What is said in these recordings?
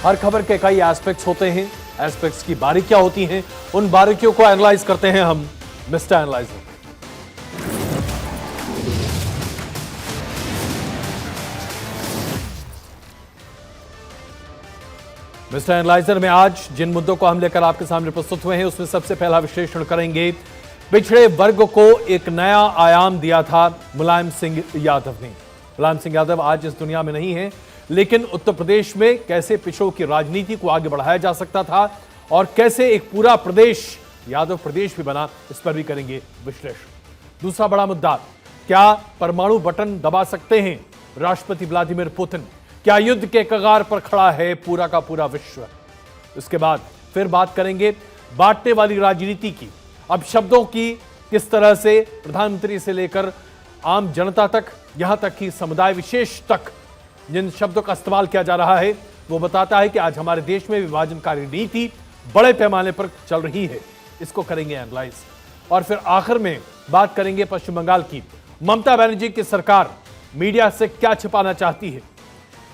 हर खबर के कई एस्पेक्ट्स होते हैं, एस्पेक्ट्स की बारीकियां होती हैं, उन बारीकियों को एनालाइज करते हैं हम मिस्टर एनालाइजर। मिस्टर एनालाइजर में आज जिन मुद्दों को हम लेकर आपके सामने प्रस्तुत हुए हैं उसमें सबसे पहला विश्लेषण करेंगे। पिछड़े वर्ग को एक नया आयाम दिया था मुलायम सिंह यादव ने। मुलायम सिंह यादव आज इस दुनिया में नहीं है, लेकिन उत्तर प्रदेश में कैसे पिछड़ों की राजनीति को आगे बढ़ाया जा सकता था और कैसे एक पूरा प्रदेश यादव प्रदेश भी बना, इस पर भी करेंगे विश्लेषण। दूसरा बड़ा मुद्दा, क्या परमाणु बटन दबा सकते हैं राष्ट्रपति व्लादिमीर पुतिन? क्या युद्ध के कगार पर खड़ा है पूरा का पूरा विश्व? इसके बाद फिर बात करेंगे बांटने वाली राजनीति की। अब शब्दों की किस तरह से प्रधानमंत्री से लेकर आम जनता तक, यहां तक कि समुदाय विशेष तक जिन शब्दों का इस्तेमाल किया जा रहा है वो बताता है कि आज हमारे देश में विभाजनकारी नीति बड़े पैमाने पर चल रही है। इसको करेंगे एनालाइज। और फिर आखिर में बात करेंगे पश्चिम बंगाल की। ममता बनर्जी की सरकार मीडिया से क्या छिपाना चाहती है?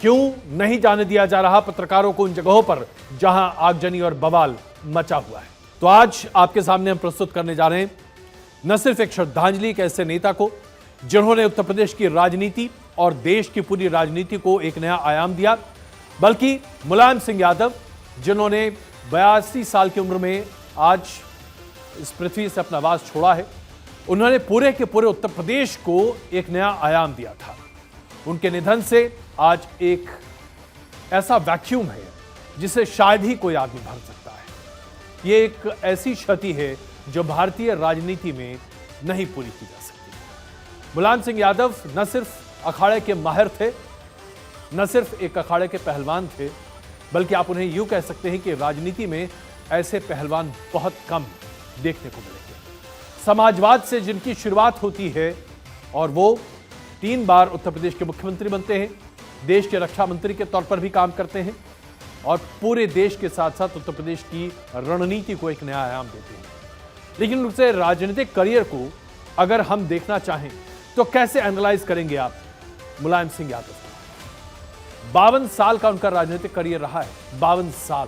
क्यों नहीं जाने दिया जा रहा पत्रकारों को उन जगहों पर जहां आगजनी और बवाल मचा हुआ है? तो आज आपके सामने हम प्रस्तुत करने जा रहे हैं न सिर्फ एक श्रद्धांजलि एक ऐसे नेता को जिन्होंने उत्तर प्रदेश की राजनीति और देश की पूरी राजनीति को एक नया आयाम दिया, बल्कि मुलायम सिंह यादव जिन्होंने 82 साल की उम्र में आज इस पृथ्वी से अपना वास छोड़ा है। उन्होंने पूरे के पूरे उत्तर प्रदेश को एक नया आयाम दिया था। उनके निधन से आज एक ऐसा वैक्यूम है जिसे शायद ही कोई आदमी भर सकता है। ये एक ऐसी क्षति है जो भारतीय राजनीति में नहीं पूरी की जा सकती। मुलायम सिंह यादव न सिर्फ अखाड़े के माहिर थे, न सिर्फ एक अखाड़े के पहलवान थे, बल्कि आप उन्हें यूं कह सकते हैं कि राजनीति में ऐसे पहलवान बहुत कम देखने को मिलेंगे। समाजवाद से जिनकी शुरुआत होती है और वो 3 बार उत्तर प्रदेश के मुख्यमंत्री बनते हैं, देश के रक्षा मंत्री के तौर पर भी काम करते हैं और पूरे देश के साथ साथ उत्तर प्रदेश की रणनीति को एक नया आयाम देते हैं। लेकिन उनसे राजनीतिक करियर को अगर हम देखना चाहें तो कैसे एनालाइज करेंगे आप मुलायम सिंह यादव? 52 साल का उनका राजनीतिक करियर रहा है। 52 साल,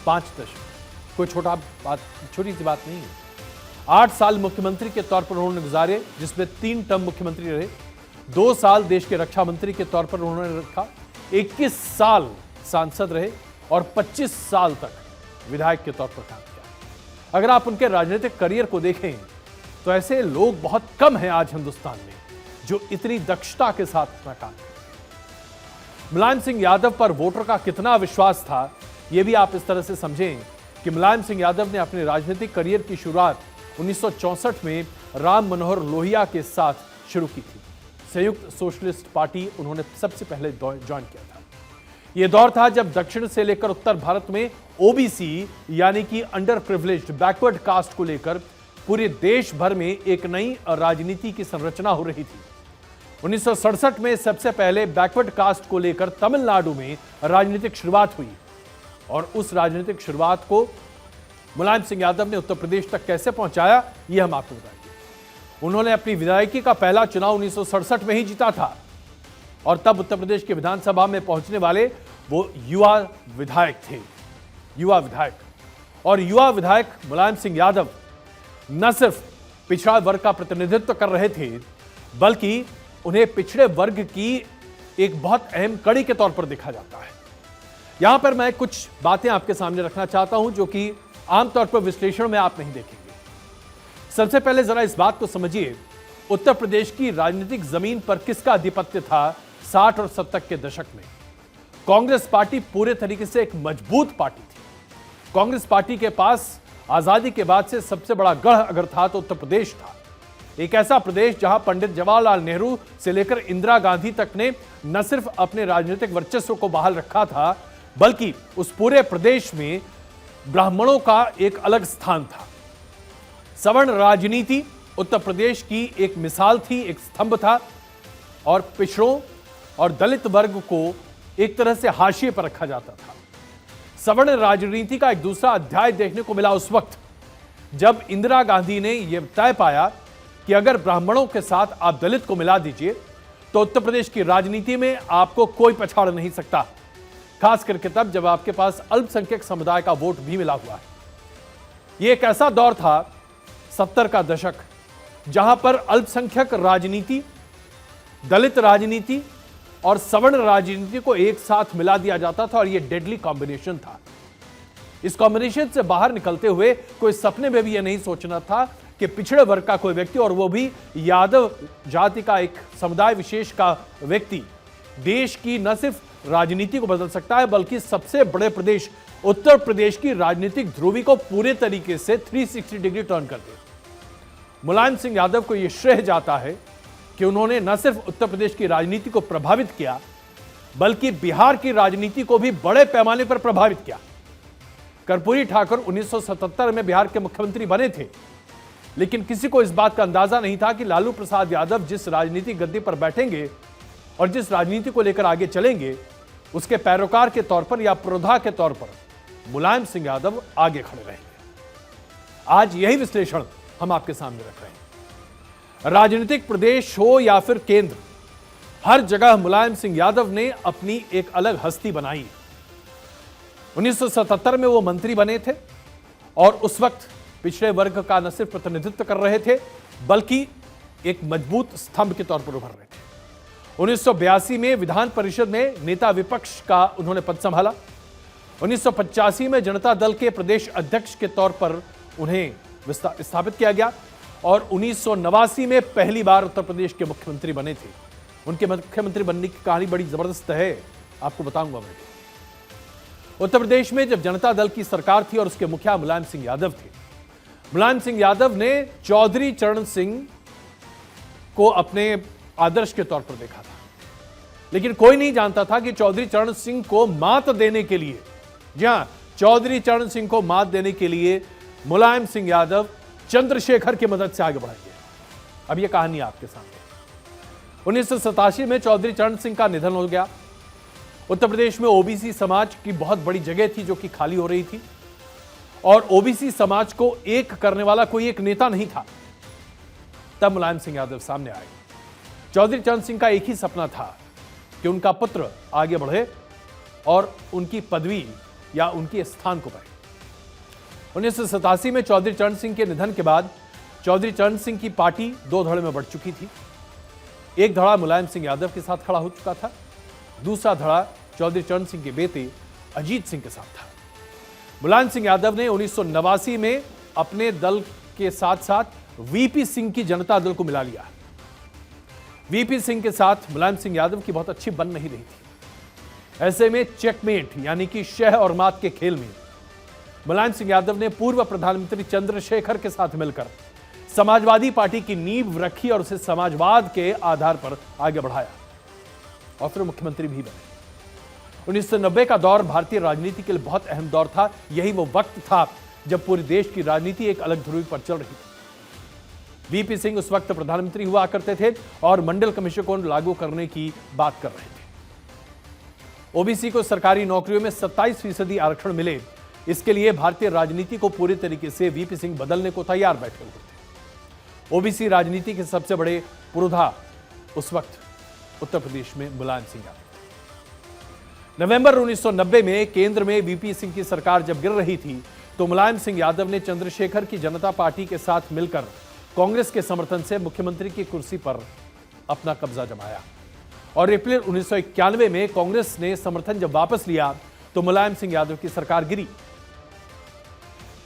5 दशक, कोई छोटी सी बात नहीं है। 8 साल मुख्यमंत्री के तौर पर उन्होंने गुजारे, जिसमें 3 टर्म मुख्यमंत्री रहे। 2 साल देश के रक्षा मंत्री के तौर पर उन्होंने रखा। 21 साल सांसद रहे और 25 साल तक विधायक के तौर पर काम किया। अगर आप उनके राजनीतिक करियर को देखें तो ऐसे लोग बहुत कम हैं आज हिंदुस्तान में जो इतनी दक्षता के साथ अपना काम करें। मुलायम सिंह यादव पर वोटर का कितना विश्वास था, यह भी आप इस तरह से समझें कि मुलायम सिंह यादव ने अपने राजनीतिक करियर की शुरुआत 1964 में राम मनोहर लोहिया के साथ शुरू की थी। संयुक्त सोशलिस्ट पार्टी उन्होंने सबसे पहले ज्वाइन किया था। यह दौर था जब दक्षिण से लेकर उत्तर भारत में ओबीसी यानी कि अंडर प्रिविलेज्ड बैकवर्ड कास्ट को लेकर पूरे देश भर में एक नई राजनीति की संरचना हो रही थी। 1967 में सबसे पहले बैकवर्ड कास्ट को लेकर तमिलनाडु में राजनीतिक शुरुआत हुई और उस राजनीतिक शुरुआत को मुलायम सिंह यादव ने उत्तर प्रदेश तक कैसे पहुंचाया, यह हम आपको बताएंगे। उन्होंने अपनी विधायकी का पहला चुनाव 1967 में ही जीता था और तब उत्तर प्रदेश के विधानसभा में पहुंचने वाले वो युवा विधायक थे। युवा विधायक और युवा विधायक मुलायम सिंह यादव न सिर्फ पिछड़ा वर्ग का प्रतिनिधित्व कर रहे थे, बल्कि उन्हें पिछड़े वर्ग की एक बहुत अहम कड़ी के तौर पर देखा जाता है। यहां पर मैं कुछ बातें आपके सामने रखना चाहता हूं जो कि आमतौर पर विश्लेषण में आप नहीं देखेंगे। सबसे पहले जरा इस बात को समझिए, उत्तर प्रदेश की राजनीतिक जमीन पर किसका आधिपत्य था 60 और 70 के दशक में? कांग्रेस पार्टी पूरे तरीके से एक मजबूत पार्टी थी। कांग्रेस पार्टी के पास आजादी के बाद से सबसे बड़ा गढ़ अगर था तो उत्तर प्रदेश था। एक ऐसा प्रदेश जहां पंडित जवाहरलाल नेहरू से लेकर इंदिरा गांधी तक ने न सिर्फ अपने राजनीतिक वर्चस्व को बहाल रखा था, बल्कि उस पूरे प्रदेश में ब्राह्मणों का एक अलग स्थान था। सवर्ण राजनीति उत्तर प्रदेश की एक मिसाल थी, एक स्तंभ था और पिछड़ों और दलित वर्ग को एक तरह से हाशिए पर रखा जाता था। सवर्ण राजनीति का एक दूसरा अध्याय देखने को मिला उस वक्त जब इंदिरा गांधी ने यह तय पाया कि अगर ब्राह्मणों के साथ आप दलित को मिला दीजिए तो उत्तर प्रदेश की राजनीति में आपको कोई पछाड़ नहीं सकता। खास करके तब जब आपके पास अल्पसंख्यक समुदाय का वोट भी मिला हुआ है। यह एक ऐसा दौर था 70 का दशक, जहां पर अल्पसंख्यक राजनीति, दलित राजनीति और सवर्ण राजनीति को एक साथ मिला दिया जाता था और यह डेडली कॉम्बिनेशन था। इस कॉम्बिनेशन से बाहर निकलते हुए कोई सपने में भी यह नहीं सोचना था कि पिछड़े वर्ग का कोई व्यक्ति, और वो भी यादव जाति का एक समुदाय विशेष का व्यक्ति, देश की न सिर्फ राजनीति को बदल सकता है बल्कि सबसे बड़े प्रदेश उत्तर प्रदेश की राजनीतिक ध्रुवी को पूरे तरीके से 360 डिग्री टर्न कर दे। मुलायम सिंह यादव को यह श्रेय जाता है कि उन्होंने न सिर्फ उत्तर प्रदेश की राजनीति को प्रभावित किया बल्कि बिहार की राजनीति को भी बड़े पैमाने पर प्रभावित किया। कर्पूरी ठाकुर 1977 में बिहार के मुख्यमंत्री बने थे, लेकिन किसी को इस बात का अंदाजा नहीं था कि लालू प्रसाद यादव जिस राजनीतिक गद्दी पर बैठेंगे और जिस राजनीति को लेकर आगे चलेंगे, उसके पैरोकार के तौर पर या पुरोधा के तौर पर मुलायम सिंह यादव आगे खड़े रहेंगे। आज यही विश्लेषण हम आपके सामने रख रहे हैं। राजनीतिक प्रदेश हो या फिर केंद्र, हर जगह मुलायम सिंह यादव ने अपनी एक अलग हस्ती बनाई। 1977 में वो मंत्री बने थे और उस वक्त पिछड़े वर्ग का न सिर्फ प्रतिनिधित्व कर रहे थे बल्कि एक मजबूत स्तंभ के तौर पर उभर रहे थे। 1982 में विधान परिषद में नेता विपक्ष का उन्होंने पद संभाला। 1985 में जनता दल के प्रदेश अध्यक्ष के तौर पर उन्हें स्थापित किया गया और 1989 में पहली बार उत्तर प्रदेश के मुख्यमंत्री बने थे। उनके मुख्यमंत्री बनने की कहानी बड़ी जबरदस्त है, आपको बताऊंगा मैं। उत्तर प्रदेश में जब जनता दल की सरकार थी और उसके मुखिया मुलायम सिंह यादव थे, मुलायम सिंह यादव ने चौधरी चरण सिंह को अपने आदर्श के तौर पर देखा था, लेकिन कोई नहीं जानता था कि चौधरी चरण सिंह को मात देने के लिए, जी हां, चौधरी चरण सिंह को मात देने के लिए मुलायम सिंह यादव चंद्रशेखर की मदद से आगे बढ़ेंगे। अब यह कहानी आपके सामने। 1987 में चौधरी चरण सिंह का निधन हो गया। उत्तर प्रदेश में ओबीसी समाज की बहुत बड़ी जगह थी जो कि खाली हो रही थी और ओबीसी समाज को एक करने वाला कोई एक नेता नहीं था। तब मुलायम सिंह यादव सामने आए। चौधरी चरण सिंह का एक ही सपना था कि उनका पुत्र आगे बढ़े और उनकी पदवी या उनके स्थान को पाए। 1987 में चौधरी चरण सिंह के निधन के बाद चौधरी चरण सिंह की पार्टी दो धड़े में बढ़ चुकी थी। एक धड़ा मुलायम सिंह यादव के साथ खड़ा हो चुका था, दूसरा धड़ा चौधरी चरण सिंह के बेटे अजीत सिंह के साथ था। मुलायम सिंह यादव ने 1989 में अपने दल के साथ साथ वीपी सिंह की जनता दल को मिला लिया। वीपी सिंह के साथ मुलायम सिंह यादव की बहुत अच्छी बन नहीं रही थी। ऐसे में चेकमेट यानी कि शह और मात के खेल में मुलायम सिंह यादव ने पूर्व प्रधानमंत्री चंद्रशेखर के साथ मिलकर समाजवादी पार्टी की नींव रखी और उसे समाजवाद के आधार पर आगे बढ़ाया और फिर मुख्यमंत्री भी बने। 1990 का दौर भारतीय राजनीति के लिए बहुत अहम दौर था। यही वो वक्त था जब पूरे देश की राजनीति एक अलग ध्रुवी पर चल रही थी। वीपी सिंह उस वक्त प्रधानमंत्री हुआ करते थे और मंडल कमीशन को लागू करने की बात कर रहे थे। ओबीसी को सरकारी नौकरियों में 27% आरक्षण मिले, इसके लिए भारतीय राजनीति को पूरी तरीके से वीपी सिंह बदलने को तैयार बैठे हुए थे। ओबीसी राजनीति के सबसे बड़े पुरोधा उस वक्त उत्तर प्रदेश में मुलायम सिंह यादव थे। नवंबर 1990 में केंद्र में वीपी सिंह की सरकार जब गिर रही थी तो मुलायम सिंह यादव ने चंद्रशेखर की जनता पार्टी के साथ मिलकर कांग्रेस के समर्थन से मुख्यमंत्री की कुर्सी पर अपना कब्जा जमाया और अप्रैल 1991 में कांग्रेस ने समर्थन जब वापस लिया तो मुलायम सिंह यादव की सरकार गिरी।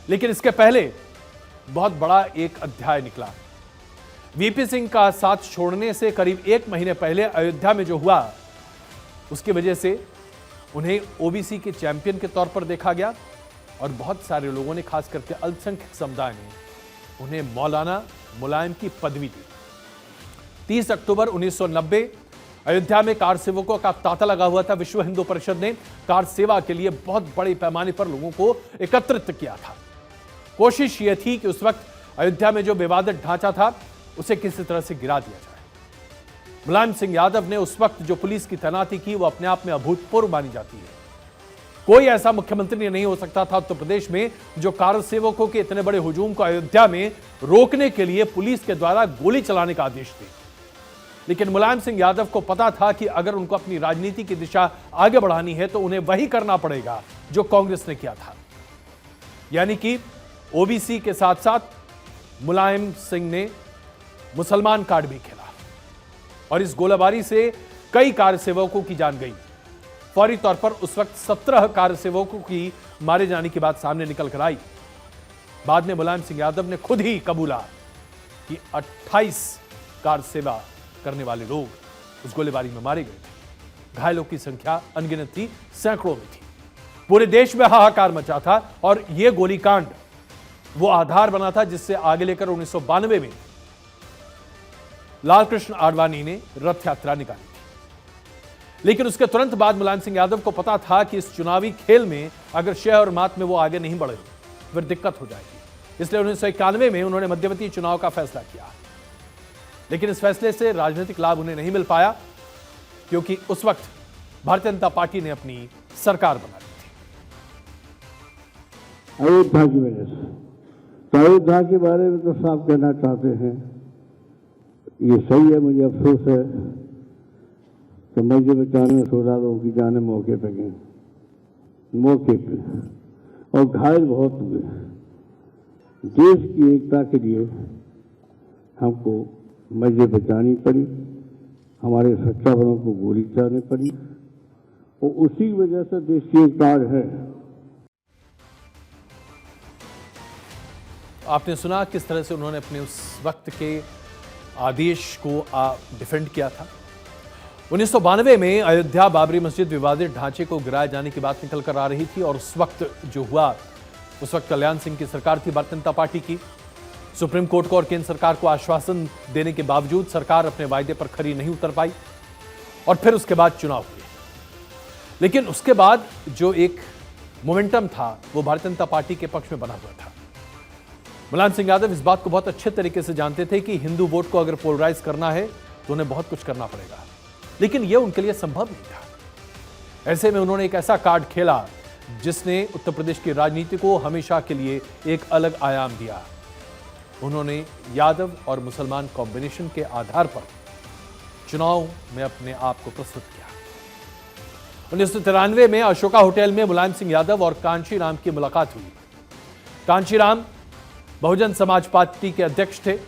लेकिन इसके पहले बहुत बड़ा एक अध्याय निकला। वीपी सिंह का साथ छोड़ने से करीब एक महीने पहले अयोध्या में जो हुआ, उसकी वजह से उन्हें ओबीसी के चैंपियन के तौर पर देखा गया और बहुत सारे लोगों ने, खास करके अल्पसंख्यक समुदाय ने, उन्हें मौलाना मुलायम की पदवी दी। 30 अक्टूबर 1990 अयोध्या में कार सेवकों का तांता लगा हुआ था। विश्व हिंदू परिषद ने कार सेवा के लिए बहुत बड़े पैमाने पर लोगों को एकत्रित किया था। कोशिश यह थी कि उस वक्त अयोध्या में जो विवादित ढांचा था उसे किसी तरह से गिरा दिया जाए। मुलायम सिंह यादव ने उस वक्त जो पुलिस की तैनाती की वो अपने आप में अभूतपूर्व मानी जाती है। कोई ऐसा मुख्यमंत्री नहीं हो सकता था उत्तर प्रदेश में जो कार सेवकों के इतने बड़े हुजूम को अयोध्या में रोकने के लिए पुलिस के द्वारा गोली चलाने का आदेश दे। लेकिन मुलायम सिंह यादव को पता था कि अगर उनको अपनी राजनीति की दिशा आगे बढ़ानी है तो उन्हें वही करना पड़ेगा जो कांग्रेस ने किया था, यानी कि ओबीसी के साथ साथ मुलायम सिंह ने मुसलमान कार्ड भी खेला और इस गोलाबारी से कई कार्यसेवकों की जान गई। फौरी तौर पर उस वक्त 17 कार्यसेवकों की मारे जाने की बात सामने निकल कर आई। बाद में मुलायम सिंह यादव ने खुद ही कबूला कि 28 कारसेवा करने वाले लोग उस गोलीबारी में मारे गए थे। घायलों की संख्या अनगिनत थी, सैकड़ों में थी। पूरे देश में हाहाकार मचा था और यह गोलीकांड वो आधार बना था जिससे आगे लेकर 1992 में लालकृष्ण आडवाणी ने रथ यात्रा निकाली थी। लेकिन उसके तुरंत बाद मुलायम सिंह यादव को पता था कि इस चुनावी खेल में अगर शह और मात में वो आगे नहीं बढ़े फिर दिक्कत हो जाएगी। इसलिए 1991 में उन्होंने मध्यवर्ती चुनाव का फैसला किया, लेकिन इस फैसले से राजनीतिक लाभ उन्हें नहीं मिल पाया क्योंकि उस वक्त भारतीय जनता पार्टी ने अपनी सरकार बना ली थी। अयोध्या की वजह से तो अयोध्या के बारे में तो साफ कहना चाहते हैं, ये सही है। मुझे अफसोस है कि मस्जिद बचाने में 16 लोगों की जाने मौके पे गई, मौके पे, और घायल बहुत हुए। देश की एकता के लिए हमको मस्जिद बचानी पड़ी, हमारे सुरक्षा बलों को गोली चलानी पड़ी और उसी वजह से देश की एकता है। आपने सुना किस तरह से उन्होंने अपने उस वक्त के आदेश को डिफेंड किया था। 1992 में अयोध्या बाबरी मस्जिद विवादित ढांचे को गिराए जाने की बात निकल कर आ रही थी और उस वक्त जो हुआ, उस वक्त कल्याण सिंह की सरकार थी भारतीय जनता पार्टी की। सुप्रीम कोर्ट को और केंद्र सरकार को आश्वासन देने के बावजूद सरकार अपने वायदे पर खरी नहीं उतर पाई और फिर उसके बाद चुनाव हुए। लेकिन उसके बाद जो एक मोमेंटम था वो भारतीय जनता पार्टी के पक्ष में बना हुआ था। मुलायम सिंह यादव इस बात को बहुत अच्छे तरीके से जानते थे कि हिंदू वोट को अगर पोलराइज करना है तो उन्हें बहुत कुछ करना पड़ेगा, लेकिन यह उनके लिए संभव नहीं था। ऐसे में उन्होंने एक ऐसा कार्ड खेला जिसने उत्तर प्रदेश की राजनीति को हमेशा के लिए एक अलग आयाम दिया। उन्होंने यादव और मुसलमान कॉम्बिनेशन के आधार पर चुनाव में अपने आप को प्रस्तुत किया। 1993 में अशोका होटल में मुलायम सिंह यादव और कांशीराम की मुलाकात हुई। कांशीराम बहुजन समाज पार्टी के अध्यक्ष थे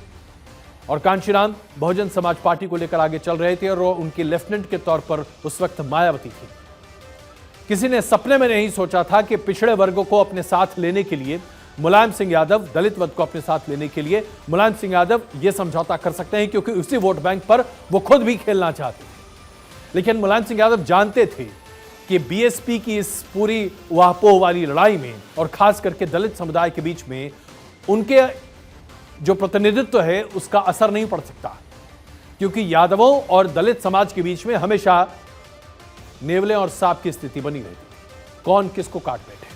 और कांशीराम बहुजन समाज पार्टी को लेकर आगे चल रहे थे और उनके लेफ्टिनेंट के तौर पर उस वक्त मायावती थी। किसी ने सपने में नहीं सोचा था कि पिछड़े वर्गों को अपने साथ लेने के लिए मुलायम सिंह यादव, दलित वर्ग को अपने साथ लेने के लिए मुलायम सिंह यादव यह समझौता कर सकते हैं, क्योंकि उसी वोट बैंक पर वो खुद भी खेलना चाहते थे। लेकिन मुलायम सिंह यादव जानते थे कि बीएसपी की इस पूरी वाहपोह वाली लड़ाई में और खास करके दलित समुदाय के बीच में उनके जो प्रतिनिधित्व है उसका असर नहीं पड़ सकता, क्योंकि यादवों और दलित समाज के बीच में हमेशा नेवले और सांप की स्थिति बनी रहती थी, कौन किसको काट बैठे।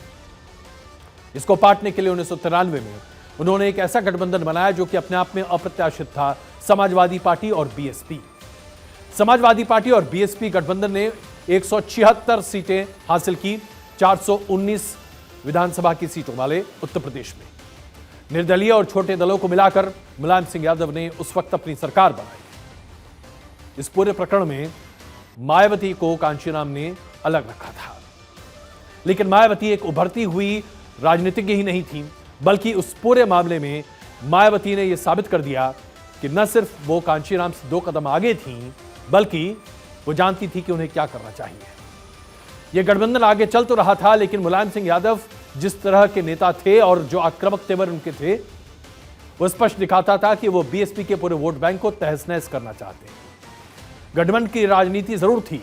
इसको पाटने के लिए 1993 में उन्होंने एक ऐसा गठबंधन बनाया जो कि अपने आप में अप्रत्याशित था, समाजवादी पार्टी और बीएसपी। समाजवादी पार्टी और बीएसपी गठबंधन ने 176 सीटें हासिल की, 419 विधानसभा की सीटों वाले उत्तर प्रदेश में। निर्दलीय और छोटे दलों को मिलाकर मुलायम सिंह यादव ने उस वक्त अपनी सरकार बनाई। इस पूरे प्रकरण में मायावती को कांशीराम ने अलग रखा था, लेकिन मायावती एक उभरती हुई राजनीतिज्ञ ही नहीं थी, बल्कि उस पूरे मामले में मायावती ने यह साबित कर दिया कि न सिर्फ वो कांशीराम से 2 कदम आगे थीं, बल्कि वो जानती थी कि उन्हें क्या करना चाहिए। यह गठबंधन आगे चल तो रहा था, लेकिन मुलायम सिंह यादव जिस तरह के नेता थे और जो आक्रामक तेवर उनके थे, वो स्पष्ट दिखाता था कि वो बीएसपी के पूरे वोट बैंक को तहस नहस करना चाहते हैं। गठबंधन की राजनीति जरूर थी,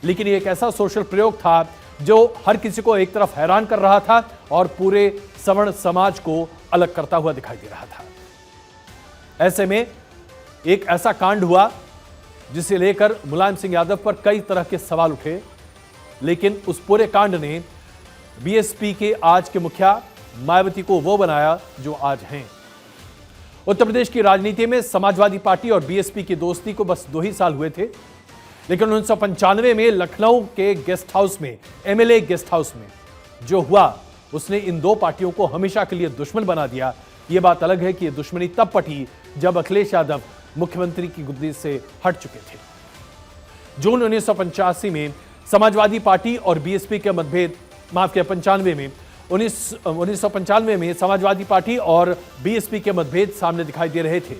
लेकिन ये एक ऐसा सोशल प्रयोग था जो हर किसी को एक तरफ हैरान कर रहा था और पूरे सवर्ण समाज को अलग करता हुआ दिखाई दे रहा था। ऐसे में एक ऐसा कांड हुआ जिसे लेकर मुलायम सिंह यादव पर कई तरह के सवाल उठे, लेकिन उस पूरे कांड ने बीएसपी के आज के मुखिया मायावती को वो बनाया जो आज हैं। उत्तर प्रदेश की राजनीति में समाजवादी पार्टी और बीएसपी की दोस्ती को बस 2 ही साल हुए थे, लेकिन 1995 में लखनऊ के गेस्ट हाउस में, एमएलए गेस्ट हाउस में जो हुआ, उसने इन 2 पार्टियों को हमेशा के लिए दुश्मन बना दिया। यह बात अलग है कि यह दुश्मनी तब पटी जब अखिलेश यादव मुख्यमंत्री की गुद्दी से हट चुके थे। जून 1985 में समाजवादी पार्टी और बीएसपी के मतभेद, माफ किया 95 में 1995 में समाजवादी पार्टी और बीएसपी के मतभेद सामने दिखाई दे रहे थे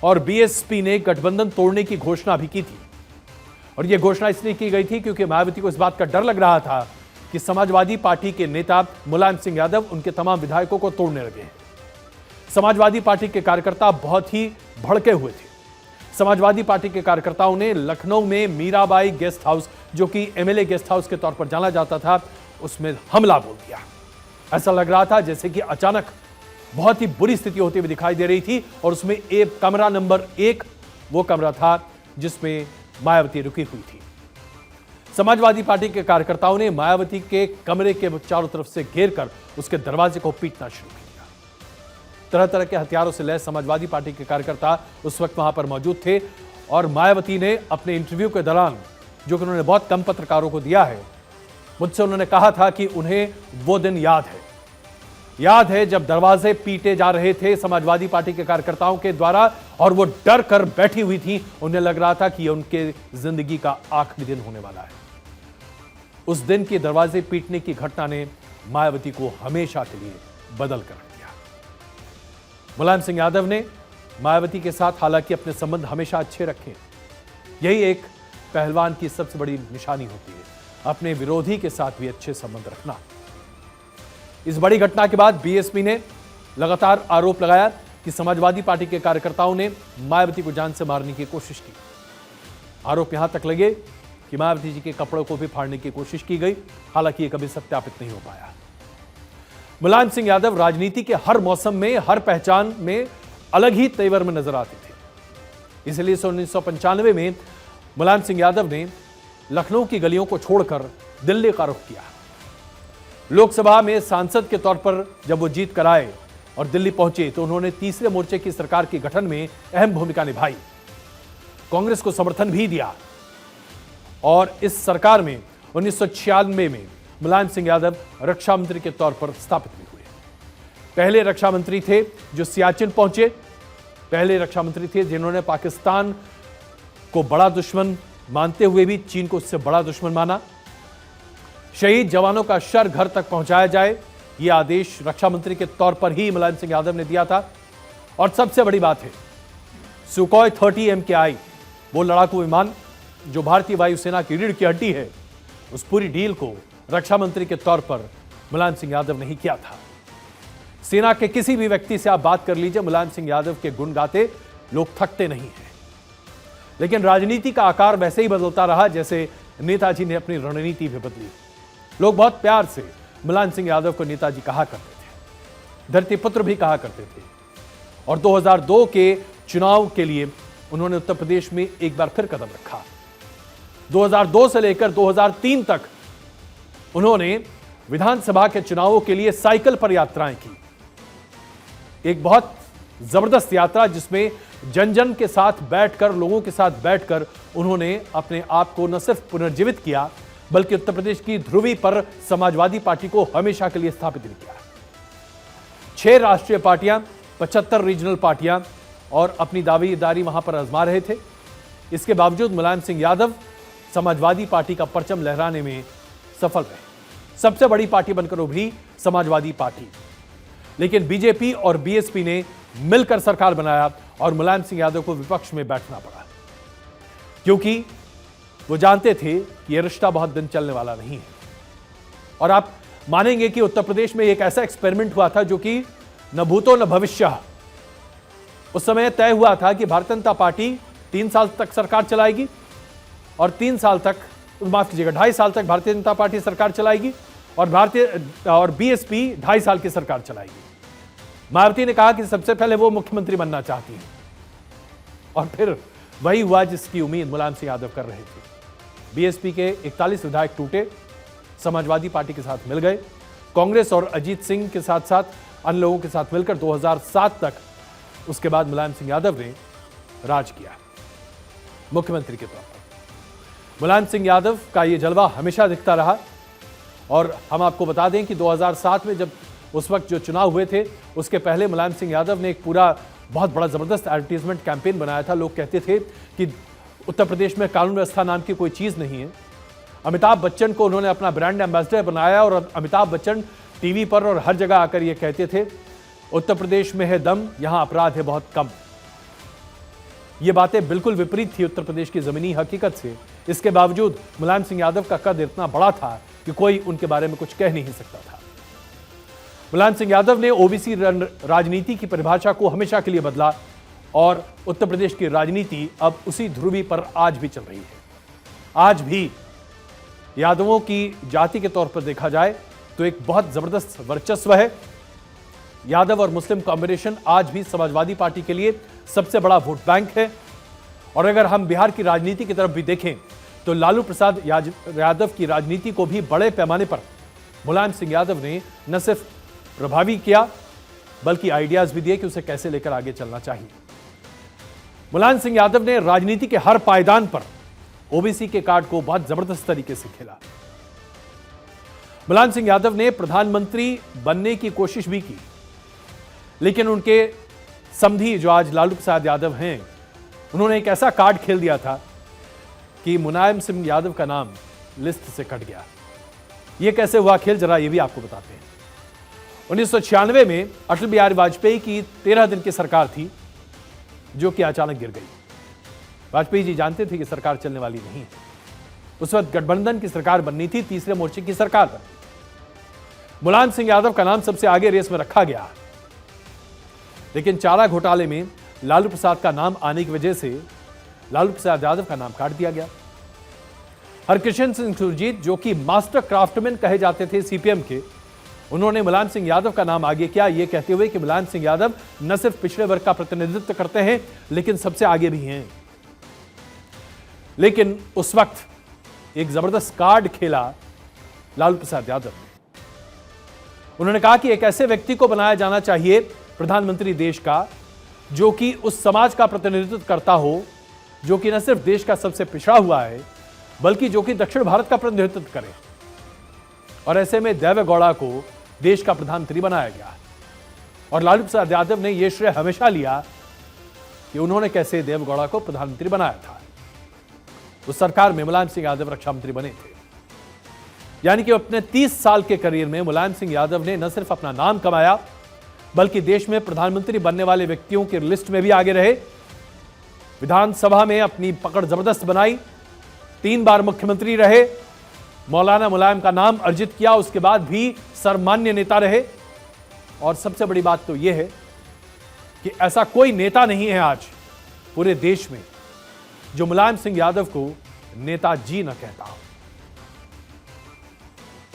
और बीएसपी ने गठबंधन तोड़ने की घोषणा भी की थी। और यह घोषणा इसलिए की गई थी क्योंकि मायावती को इस बात का डर लग रहा था कि समाजवादी पार्टी के नेता मुलायम सिंह यादव उनके तमाम विधायकों को तोड़ने लगे हैं। समाजवादी पार्टी के कार्यकर्ता बहुत ही भड़के हुए थे। समाजवादी पार्टी के कार्यकर्ताओं ने लखनऊ में मीराबाई गेस्ट हाउस, जो कि एमएलए गेस्ट हाउस के तौर पर जाना जाता था, उसमें हमला बोल दिया। ऐसा लग रहा था जैसे कि अचानक बहुत ही बुरी स्थिति होती हुई दिखाई दे रही थी और उसमें एक कमरा नंबर 1 वो कमरा था जिसमें मायावती रुकी हुई थी। समाजवादी पार्टी के कार्यकर्ताओं ने मायावती के कमरे के चारों तरफ से घेरकर उसके दरवाजे को पीटना शुरू किया। तरह तरह के हथियारों से लैस समाजवादी पार्टी के कार्यकर्ता उस वक्त वहां पर मौजूद थे और मायावती ने अपने इंटरव्यू के दौरान, जो कि उन्होंने बहुत कम पत्रकारों को दिया है, मुझसे उन्होंने कहा था कि उन्हें वो दिन याद है जब दरवाजे पीटे जा रहे थे समाजवादी पार्टी के कार्यकर्ताओं के द्वारा और वो डर कर बैठी हुई थी। उन्हें लग रहा था कि यह उनके जिंदगी का आखिरी दिन होने वाला है। उस दिन के दरवाजे पीटने की घटना ने मायावती को हमेशा के लिए बदल कर रख दिया। मुलायम सिंह यादव ने मायावती के साथ हालांकि अपने संबंध हमेशा अच्छे रखे। यही एक पहलवान की सबसे बड़ी निशानी होती है, अपने विरोधी के साथ भी अच्छे संबंध रखना। इस बड़ी घटना के बाद बीएसपी ने लगातार आरोप लगाया कि समाजवादी पार्टी के कार्यकर्ताओं ने मायावती को जान से मारने की कोशिश की। आरोप यहां तक लगे कि मायावती जी के कपड़ों को भी फाड़ने की कोशिश की गई, हालांकि यह कभी सत्यापित नहीं हो पाया। मुलायम सिंह यादव राजनीति के हर मौसम में, हर पहचान में अलग ही तेवर में नजर आते थे। इसलिए 1995 में मुलायम सिंह यादव ने लखनऊ की गलियों को छोड़कर दिल्ली का रुख किया। लोकसभा में सांसद के तौर पर जब वो जीत कर आए और दिल्ली पहुंचे तो उन्होंने तीसरे मोर्चे की सरकार के गठन में अहम भूमिका निभाई, कांग्रेस को समर्थन भी दिया और इस सरकार में 1996 में मुलायम सिंह यादव रक्षा मंत्री के तौर पर स्थापित भी हुए। पहले रक्षा मंत्री थे जो सियाचिन पहुंचे, पहले रक्षा मंत्री थे जिन्होंने पाकिस्तान को बड़ा दुश्मन मानते हुए भी चीन को उससे बड़ा दुश्मन माना। शहीद जवानों का शर घर तक पहुंचाया जाए, यह आदेश रक्षा मंत्री के तौर पर ही मुलायम सिंह यादव ने दिया था। और सबसे बड़ी बात है, सुखोई 30 MKI, वो लड़ाकू विमान जो भारतीय वायुसेना की रीढ़ की हड्डी है, उस पूरी डील को रक्षा मंत्री के तौर पर मुलायम सिंह यादव ने ही किया था। सेना के किसी भी व्यक्ति से आप बात कर लीजिए, मुलायम सिंह यादव के गुण गाते लोग थकते नहीं हैं। लेकिन राजनीति का आकार वैसे ही बदलता रहा जैसे नेताजी ने अपनी रणनीति भी बदली। लोग बहुत प्यार से मुलायम सिंह यादव को नेताजी कहा करते थे, धरती पुत्र भी कहा करते थे। और 2002 के चुनाव के लिए उन्होंने उत्तर प्रदेश में एक बार फिर कदम रखा। 2002 से लेकर 2003 तक उन्होंने विधानसभा के चुनावों के लिए साइकिल पर यात्राएं की। एक बहुत जबरदस्त यात्रा जिसमें जन जन के साथ बैठकर, लोगों के साथ बैठकर उन्होंने अपने आप को न सिर्फ पुनर्जीवित किया बल्कि उत्तर प्रदेश की ध्रुवी पर समाजवादी पार्टी को हमेशा के लिए स्थापित भी किया। 6 राष्ट्रीय पार्टियां, 75 रीजनल पार्टियां और अपनी दावेदारी वहां पर आजमा रहे थे। इसके बावजूद मुलायम सिंह यादव समाजवादी पार्टी का परचम लहराने में सफल रहे। सबसे बड़ी पार्टी बनकर उभरी समाजवादी पार्टी, लेकिन बीजेपी और बीएसपी ने मिलकर सरकार बनाया और मुलायम सिंह यादव को विपक्ष में बैठना पड़ा, क्योंकि वो जानते थे कि यह रिश्ता बहुत दिन चलने वाला नहीं है। और आप मानेंगे कि उत्तर प्रदेश में एक ऐसा एक्सपेरिमेंट हुआ था जो कि न भूतो न भविष्य। उस समय तय हुआ था कि भारतीय जनता पार्टी 3 साल तक सरकार चलाएगी और 3 साल तक, माफ कीजिएगा, 2.5 साल तक भारतीय जनता पार्टी सरकार चलाएगी और बीएसपी 2.5 साल की सरकार चलाएगी। मायावती ने कहा कि सबसे पहले वो मुख्यमंत्री बनना चाहती है और फिर वही हुआ जिसकी उम्मीद मुलायम सिंह यादव कर रहे थे। बीएसपी के 41 विधायक टूटे, समाजवादी पार्टी के साथ मिल गए, कांग्रेस और अजीत सिंह के साथ साथ अन्य लोगों के साथ मिलकर 2007 तक, उसके बाद मुलायम सिंह यादव ने राज किया मुख्यमंत्री के तौर पर। मुलायम सिंह यादव का यह जलवा हमेशा दिखता रहा और हम आपको बता दें कि 2007 में जब उस वक्त जो चुनाव हुए थे उसके पहले मुलायम सिंह यादव ने एक पूरा बहुत बड़ा जबरदस्त एडवर्टीजमेंट कैंपेन बनाया था। लोग कहते थे कि उत्तर प्रदेश में कानून व्यवस्था नाम की कोई चीज नहीं है। अमिताभ बच्चन को उन्होंने अपना ब्रांड एम्बेसडर बनाया और अमिताभ बच्चन टीवी पर और हर जगह आकर यह कहते थे, उत्तर प्रदेश में है दम, यहां अपराध है बहुत कम। ये बातें बिल्कुल विपरीत थी उत्तर प्रदेश की जमीनी हकीकत से। इसके बावजूद मुलायम सिंह यादव का कद इतना बड़ा था कि कोई उनके बारे में कुछ कह नहीं सकता था। मुलायम सिंह यादव ने ओबीसी राजनीति की परिभाषा को हमेशा के लिए बदला और उत्तर प्रदेश की राजनीति अब उसी ध्रुवी पर आज भी चल रही है। आज भी यादवों की जाति के तौर पर देखा जाए तो एक बहुत जबरदस्त वर्चस्व है। यादव और मुस्लिम कॉम्बिनेशन आज भी समाजवादी पार्टी के लिए सबसे बड़ा वोट बैंक है। और अगर हम बिहार की राजनीति की तरफ भी देखें तो लालू प्रसाद यादव की राजनीति को भी बड़े पैमाने पर मुलायम सिंह यादव ने न सिर्फ प्रभावी किया बल्कि आइडियाज भी दिए कि उसे कैसे लेकर आगे चलना चाहिए। मुलायम सिंह यादव ने राजनीति के हर पायदान पर ओबीसी के कार्ड को बहुत जबरदस्त तरीके से खेला। मुलायम सिंह यादव ने प्रधानमंत्री बनने की कोशिश भी की, लेकिन उनके समधी जो आज लालू प्रसाद यादव हैं, उन्होंने एक ऐसा कार्ड खेल दिया था कि मुलायम सिंह यादव का नाम लिस्ट से कट गया। यह कैसे हुआ खेल, जरा ये भी आपको बताते हैं। 1996 में अटल बिहारी वाजपेयी की 13 दिन की सरकार थी जो कि अचानक गिर गई। वाजपेयी जी जानते थे कि सरकार चलने वाली नहीं है। उस वक्त गठबंधन की सरकार बननी थी, तीसरे मोर्चे की सरकार बनी। मुलायम सिंह यादव का नाम सबसे आगे रेस में रखा गया, लेकिन चारा घोटाले में लालू प्रसाद का नाम आने की वजह से लालू प्रसाद यादव का नाम काट दिया गया। हरकिशन सिंह सुरजीत, जो कि मास्टर क्राफ्टमैन कहे जाते थे सीपीएम के, उन्होंने मुलायम सिंह यादव का नाम आगे किया, यह कहते हुए कि मुलायम सिंह यादव न सिर्फ पिछड़े वर्ग का प्रतिनिधित्व करते हैं लेकिन सबसे आगे भी हैं। लेकिन उस वक्त एक जबरदस्त कार्ड खेला लालू प्रसाद यादव ने। उन्होंने कहा कि एक ऐसे व्यक्ति को बनाया जाना चाहिए प्रधानमंत्री देश का जो कि उस समाज का प्रतिनिधित्व करता हो, जो कि न सिर्फ देश का सबसे पिछड़ा हुआ है बल्कि जो कि दक्षिण भारत का प्रतिनिधित्व करे। और ऐसे में देवेगौड़ा को देश का प्रधानमंत्री बनाया गया। और लालू प्रसाद यादव ने यह श्रेय हमेशा लिया कि उन्होंने कैसे देवेगौड़ा को प्रधानमंत्री बनाया था। उस सरकार में मुलायम सिंह यादव रक्षा मंत्री बने थे। यानी कि अपने 30 साल के करियर में मुलायम सिंह यादव ने न सिर्फ अपना नाम कमाया बल्कि देश में प्रधानमंत्री बनने वाले व्यक्तियों की लिस्ट में भी आगे रहे। विधानसभा में अपनी पकड़ जबरदस्त बनाई, 3 बार मुख्यमंत्री रहे, मौलाना मुलायम का नाम अर्जित किया, उसके बाद भी सर्वमान्य नेता रहे। और सबसे बड़ी बात तो यह है कि ऐसा कोई नेता नहीं है आज पूरे देश में जो मुलायम सिंह यादव को नेताजी न कहता हो।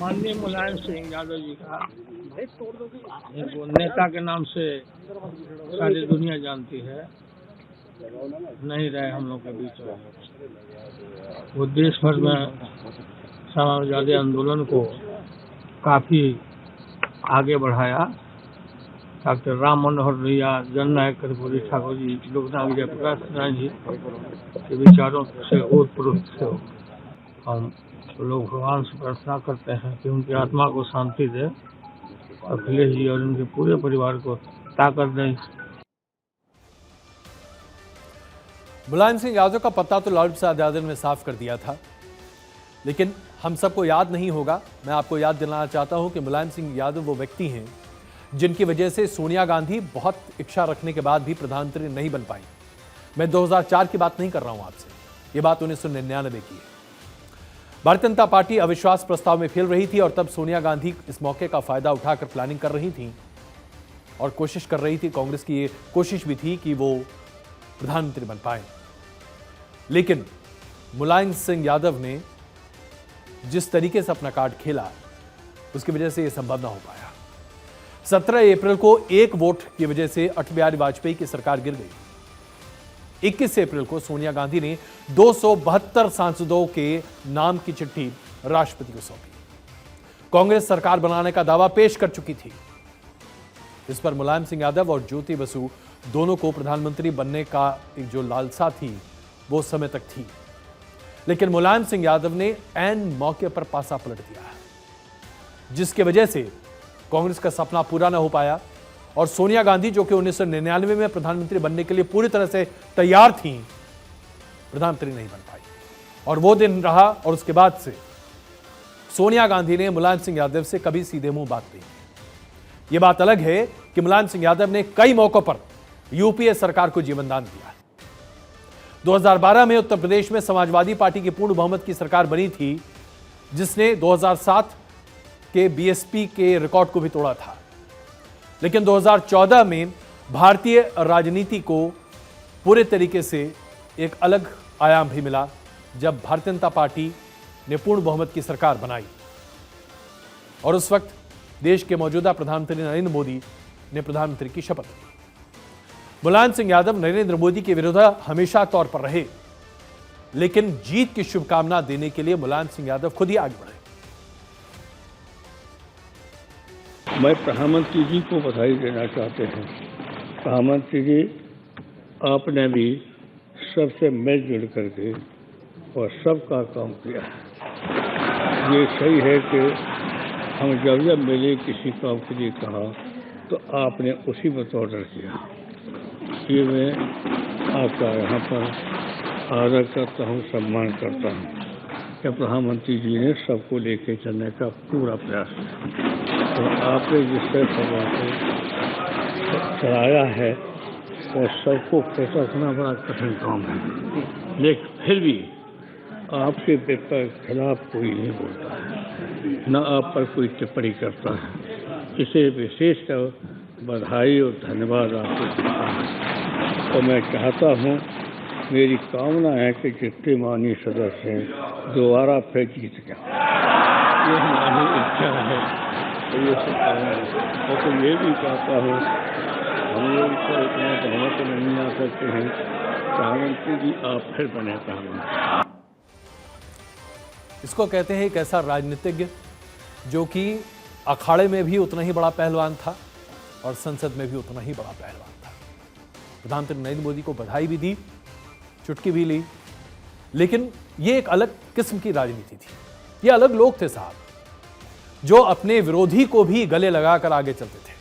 माननीय मुलायम सिंह यादव जी का वो नेता के नाम से सारी दुनिया जानती है, नहीं रहे हम लोग के बीच में। वो देश भर में समाजवादी आंदोलन को काफी आगे बढ़ाया। डॉक्टर राम मनोहर लोहिया, जननायक कर्पूरी ठाकुर जी, लोकनायक जयप्रकाश नारायण जी के विचारों से ओतप्रोत थे। हम लोग भगवान से प्रार्थना करते हैं कि उनकी आत्मा को शांति दे, अखिलेश जी और उनके पूरे परिवार को ताकत दें। मुलायम सिंह यादव का पत्ता तो लालू प्रसाद यादव ने साफ कर दिया था, लेकिन हम सबको याद नहीं होगा। मैं आपको याद दिलाना चाहता हूं कि मुलायम सिंह यादव वो व्यक्ति हैं जिनकी वजह से सोनिया गांधी बहुत इच्छा रखने के बाद भी प्रधानमंत्री नहीं बन पाई। मैं 2004 की बात नहीं कर रहा हूं आपसे, ये बात 1999 की है। भारतीय जनता पार्टी अविश्वास प्रस्ताव में फेल रही थी और तब सोनिया गांधी इस मौके का फायदा उठाकर प्लानिंग कर रही थी और कोशिश कर रही थी, कांग्रेस की ये कोशिश भी थी कि वो प्रधानमंत्री बन पाए। लेकिन मुलायम सिंह यादव ने जिस तरीके से अपना कार्ड खेला उसकी वजह से यह संभव ना हो पाया। 17 अप्रैल को एक वोट की वजह से अटल बिहारी वाजपेयी की सरकार गिर गई। 21 अप्रैल को सोनिया गांधी ने 272 सांसदों के नाम की चिट्ठी राष्ट्रपति को सौंपी। कांग्रेस सरकार बनाने का दावा पेश कर चुकी थी। इस पर मुलायम सिंह यादव और ज्योति बसु दोनों को प्रधानमंत्री बनने का एक जो लालसा थी वो समय तक थी, लेकिन मुलायम सिंह यादव ने ऐन मौके पर पासा पलट दिया, जिसके वजह से कांग्रेस का सपना पूरा न हो पाया और सोनिया गांधी जो कि 1999 में प्रधानमंत्री बनने के लिए पूरी तरह से तैयार थीं, प्रधानमंत्री नहीं बन पाई। और वो दिन रहा और उसके बाद से सोनिया गांधी ने मुलायम सिंह यादव से कभी सीधे मुंह बात नहीं की। यह बात अलग है कि मुलायम सिंह यादव ने कई मौकों पर यूपीए सरकार को जीवनदान दिया। 2012 में उत्तर प्रदेश में समाजवादी पार्टी की पूर्ण बहुमत की सरकार बनी थी, जिसने 2007 के बीएसपी के रिकॉर्ड को भी तोड़ा था। लेकिन 2014 में भारतीय राजनीति को पूरे तरीके से एक अलग आयाम भी मिला, जब भारतीय जनता पार्टी ने पूर्ण बहुमत की सरकार बनाई और उस वक्त देश के मौजूदा प्रधानमंत्री नरेंद्र मोदी ने प्रधानमंत्री की शपथ ली। मुलायम सिंह यादव नरेंद्र मोदी के विरुद्ध हमेशा तौर पर रहे, लेकिन जीत की शुभकामना देने के लिए मुलायम सिंह यादव खुद ही आगे बढ़े। मैं प्रधानमंत्री जी को बधाई देना चाहते हैं। प्रधानमंत्री जी, आपने भी सबसे मिलजुल करके और सबका काम किया है। ये सही है कि हम जब मिले किसी काम के लिए कहा तो आपने उसी पर ऑर्डर किया। ये मैं आपका यहाँ पर आदर करता हूँ, सम्मान करता हूँ कि प्रधानमंत्री जी ने सबको लेके चलने का पूरा प्रयास किया और आपने जिस सभा को चलाया है और सबको खुश रखना बड़ा कठिन काम है, लेकिन फिर भी आपके खिलाफ कोई नहीं बोलता है, न आप पर कोई टिप्पणी करता है। इसे विशेषकर बधाई और धन्यवाद आपको देता हूँ। और मैं चाहता हूँ, मेरी कामना है कि जितने माननीय सदस्य हैं दोबारा फिर जीत जाए। ये हमारी इच्छा है तो ये सब कामना। और तो ये भी चाहता हूँ, हम लोग तो इतना बहुमत नहीं आ सकते हैं, प्रधानमंत्री जी आप फिर बने प्रधानमंत्री। इसको कहते हैं एक ऐसा राजनीतिज्ञ जो कि अखाड़े में भी उतना ही बड़ा पहलवान था और संसद में भी उतना ही बड़ा पहलवान था। प्रधानमंत्री नरेंद्र मोदी को बधाई भी दी, चुटकी भी ली, लेकिन ये एक अलग किस्म की राजनीति थी। ये अलग लोग थे साहब, जो अपने विरोधी को भी गले लगाकर आगे चलते थे।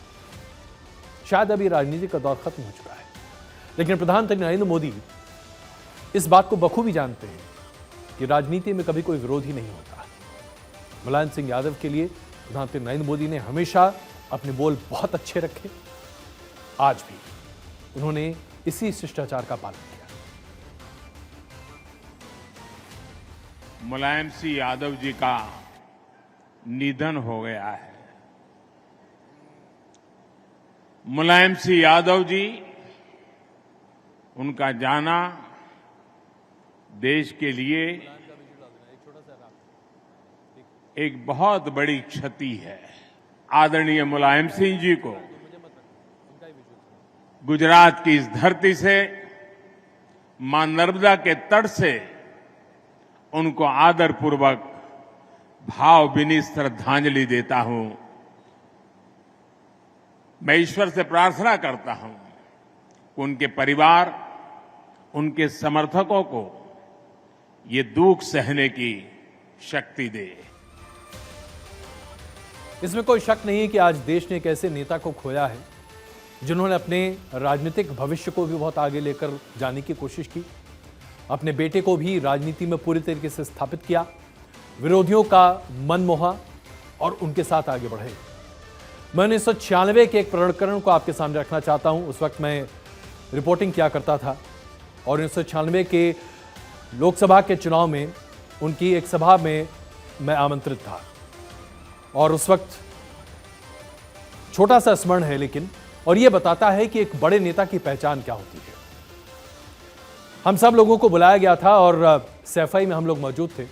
शायद अभी राजनीति का दौर खत्म हो चुका है, लेकिन प्रधानमंत्री नरेंद्र मोदी इस बात को बखूबी जानते हैं कि राजनीति में कभी कोई विरोधी नहीं होता। मुलायम सिंह यादव के लिए प्रधानमंत्री नरेंद्र मोदी ने हमेशा अपने बोल बहुत अच्छे रखे। आज भी उन्होंने इसी शिष्टाचार का पालन किया। मुलायम सिंह यादव जी का निधन हो गया है। मुलायम सिंह यादव जी, उनका जाना देश के लिए एक बहुत बड़ी क्षति है। आदरणीय मुलायम सिंह जी को गुजरात की इस धरती से, मां नर्मदा के तट से उनको आदरपूर्वक भावभीनी श्रद्धांजलि देता हूं। मैं ईश्वर से प्रार्थना करता हूं कि उनके परिवार, उनके समर्थकों को ये दुख सहने की शक्ति दे। इसमें कोई शक नहीं है कि आज देश ने एक ऐसे नेता को खोया है जिन्होंने अपने राजनीतिक भविष्य को भी बहुत आगे लेकर जाने की कोशिश की, अपने बेटे को भी राजनीति में पूरी तरीके से स्थापित किया, विरोधियों का मन मोहा और उनके साथ आगे बढ़े। मैं 1996 के एक प्रकरण को आपके सामने रखना चाहता हूं। उस वक्त मैं रिपोर्टिंग किया करता था और 1996 के लोकसभा के चुनाव में उनकी एक सभा में मैं आमंत्रित था। और उस वक्त छोटा सा स्मरण है लेकिन, और यह बताता है कि एक बड़े नेता की पहचान क्या होती है। हम सब लोगों को बुलाया गया था और सैफई में हम लोग मौजूद थे।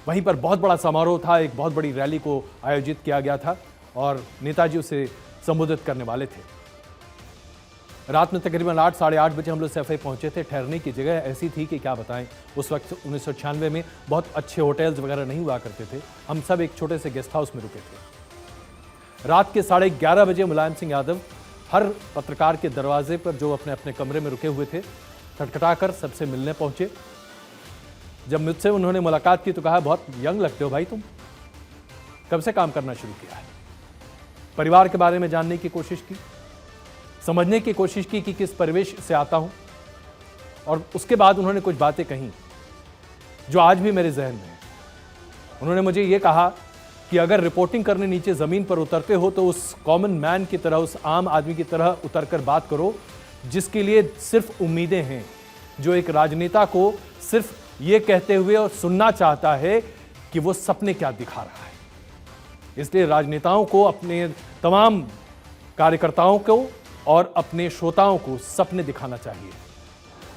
वहीं पर बहुत बड़ा समारोह था, एक बहुत बड़ी रैली को आयोजित किया गया था और नेताजी उसे संबोधित करने वाले थे। रात में तकरीबन 8, साढ़े 8 बजे हम लोग सैफई पहुंचे थे। ठहरने की जगह ऐसी थी कि क्या बताएं। उस वक्त 1996 में बहुत अच्छे होटल्स वगैरह नहीं हुआ करते थे। हम सब एक छोटे से गेस्ट हाउस में रुके थे। रात के 11:30 बजे मुलायम सिंह यादव हर पत्रकार के दरवाजे पर, जो अपने अपने कमरे में रुके हुए थे, खटखटाकर सबसे मिलने पहुंचे। जब मुझसे उन्होंने मुलाकात की तो कहा, बहुत यंग लगते हो भाई तुम, कब से काम करना शुरू किया है? परिवार के बारे में जानने की कोशिश की समझने की कोशिश की कि किस परिवेश से आता हूं, और उसके बाद उन्होंने कुछ बातें कहीं जो आज भी मेरे जहन में है। उन्होंने मुझे यह कहा कि अगर रिपोर्टिंग करने नीचे जमीन पर उतरते हो तो उस कॉमन मैन की तरह, उस आम आदमी की तरह उतरकर बात करो जिसके लिए सिर्फ उम्मीदें हैं, जो एक राजनेता को सिर्फ ये कहते हुए और सुनना चाहता है कि वो सपने क्या दिखा रहा है। इसलिए राजनेताओं को, अपने तमाम कार्यकर्ताओं को और अपने श्रोताओं को सपने दिखाना चाहिए,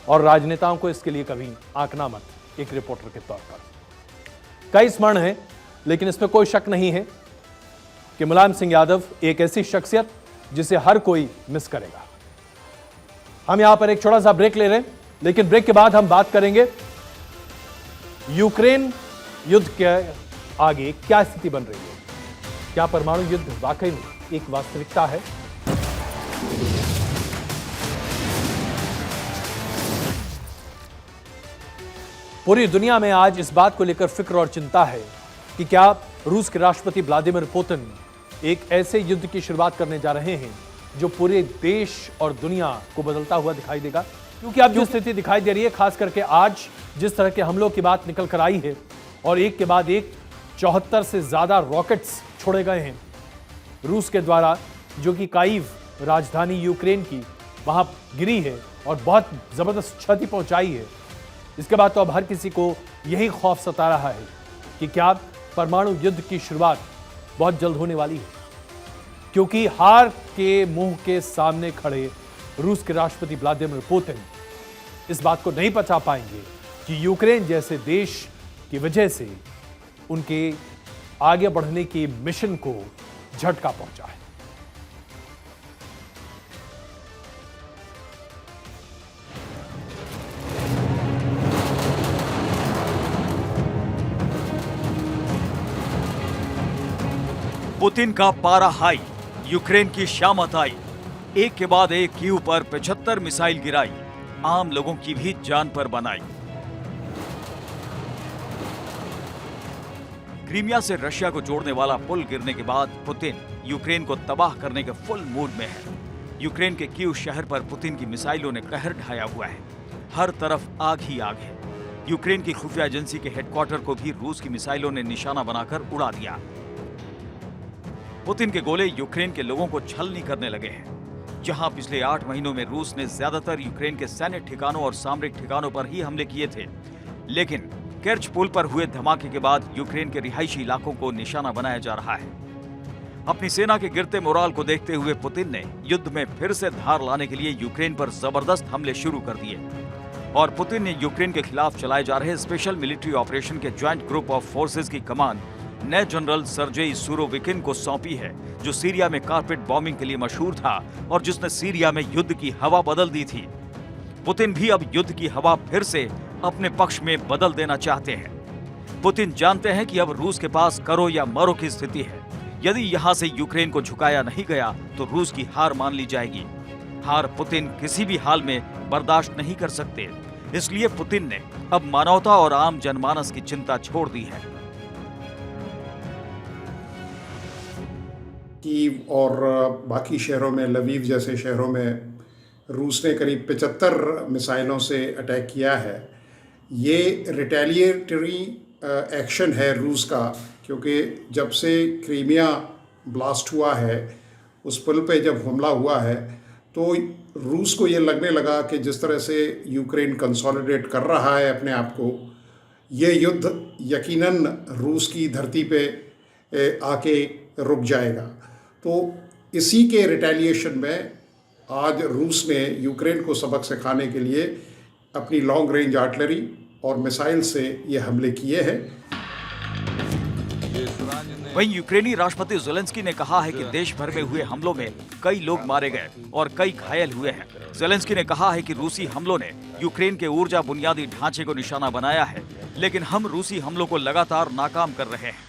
और राजनेताओं को इसके लिए कभी आंकना मत, एक रिपोर्टर के तौर पर। कई स्मरण है, लेकिन इसमें कोई शक नहीं है कि मुलायम सिंह यादव एक ऐसी शख्सियत जिसे हर कोई मिस करेगा। हम यहां पर एक छोटा सा ब्रेक ले रहे हैं, लेकिन ब्रेक के बाद हम बात करेंगे यूक्रेन युद्ध के आगे क्या स्थिति बन रही है। क्या परमाणु युद्ध वाकई में एक वास्तविकता है? पूरी दुनिया में आज इस बात को लेकर फिक्र और चिंता है कि क्या रूस के राष्ट्रपति व्लादिमीर पुतिन एक ऐसे युद्ध की शुरुआत करने जा रहे हैं जो पूरे देश और दुनिया को बदलता हुआ दिखाई देगा। क्योंकि अब जो स्थिति दिखाई दे रही है, खास करके आज जिस तरह के हमलों की बात निकल कर आई है, और एक के बाद एक 74 से ज्यादा रॉकेट्स छोड़े गए हैं रूस के द्वारा, जो कि काइव राजधानी यूक्रेन की वहां गिरी है और बहुत जबरदस्त क्षति पहुंचाई है। इसके बाद तो अब हर किसी को यही खौफ सता रहा है कि क्या परमाणु युद्ध की शुरुआत बहुत जल्द होने वाली है, क्योंकि हार के मुंह के सामने खड़े रूस के राष्ट्रपति व्लादिमीर पुतिन इस बात को नहीं पचा पाएंगे कि यूक्रेन जैसे देश की वजह से उनके आगे बढ़ने के मिशन को झटका पहुंचा है। पुतिन का पारा हाई, यूक्रेन की शामत आई, एक के बाद एक कीव पर 75 मिसाइल गिराई, आम लोगों की भी जान पर बनाई। क्रीमिया से रशिया को जोड़ने वाला पुल गिरने के बाद पुतिन यूक्रेन को तबाह करने के फुल मूड में है। यूक्रेन के कीव शहर पर पुतिन की मिसाइलों ने कहर ढाया हुआ है। हर तरफ आग ही आग है। यूक्रेन की खुफिया एजेंसी के हेडक्वार्टर को भी रूस की मिसाइलों ने निशाना बनाकर उड़ा दिया। पुतिन के गोले यूक्रेन के लोगों को छलनी करने लगे हैं। जहां पिछले 8 महीनों में रूस ने ज्यादातर यूक्रेन के सैन्य ठिकानों और सामरिक ठिकानों पर ही हमले किए थे, लेकिन केर्च पुल पर हुए धमाके के बाद यूक्रेन के रिहायशी इलाकों को निशाना बनाया जा रहा है। अपनी सेना के गिरते मोराल को देखते हुए पुतिन ने युद्ध में फिर से धार लाने के लिए यूक्रेन पर जबरदस्त हमले शुरू कर दिए, और पुतिन ने यूक्रेन के खिलाफ चलाए जा रहे स्पेशल मिलिट्री ऑपरेशन के ज्वाइंट ग्रुप ऑफ फोर्सेज की कमान नए जनरल सर्जेई सुरोविकिन को सौंपी है, जो सीरिया में कारपेट बॉम्बिंग के लिए मशहूर था और जिसने सीरिया में युद्ध की हवा बदल दी थी। पुतिन भी अब युद्ध की हवा फिर से अपने पक्ष में बदल देना चाहते हैं। पुतिन जानते हैं कि अब रूस के पास करो या मरो की स्थिति है। यदि यहां से यूक्रेन को झुकाया नहीं गया तो रूस की हार मान ली जाएगी। हार पुतिन किसी भी हाल में बर्दाश्त नहीं कर सकते, इसलिए पुतिन ने अब मानवता और आम जनमानस की चिंता छोड़ दी है। कीव और बाकी शहरों में, लवीव जैसे शहरों में रूस ने करीब 75 मिसाइलों से अटैक किया है। ये रिटेलिएटरी एक्शन है रूस का, क्योंकि जब से क्रीमिया ब्लास्ट हुआ है, उस पुल पे जब हमला हुआ है, तो रूस को ये लगने लगा कि जिस तरह से यूक्रेन कंसोलिडेट कर रहा है अपने आप को, ये युद्ध यकीनन रूस की धरती पे आके रुक जाएगा। तो इसी के रिटेलिएशन में आज रूस ने यूक्रेन को सबक सिखाने के लिए अपनी लॉन्ग रेंज आर्टिलरी और मिसाइल से ये हमले किए हैं। वहीं यूक्रेनी राष्ट्रपति ज़ेलेंस्की ने कहा है कि देश भर में हुए हमलों में कई लोग मारे गए और कई घायल हुए हैं। ज़ेलेंस्की ने कहा है कि रूसी हमलों ने यूक्रेन के ऊर्जा बुनियादी ढांचे को निशाना बनाया है, लेकिन हम रूसी हमलों को लगातार नाकाम कर रहे हैं।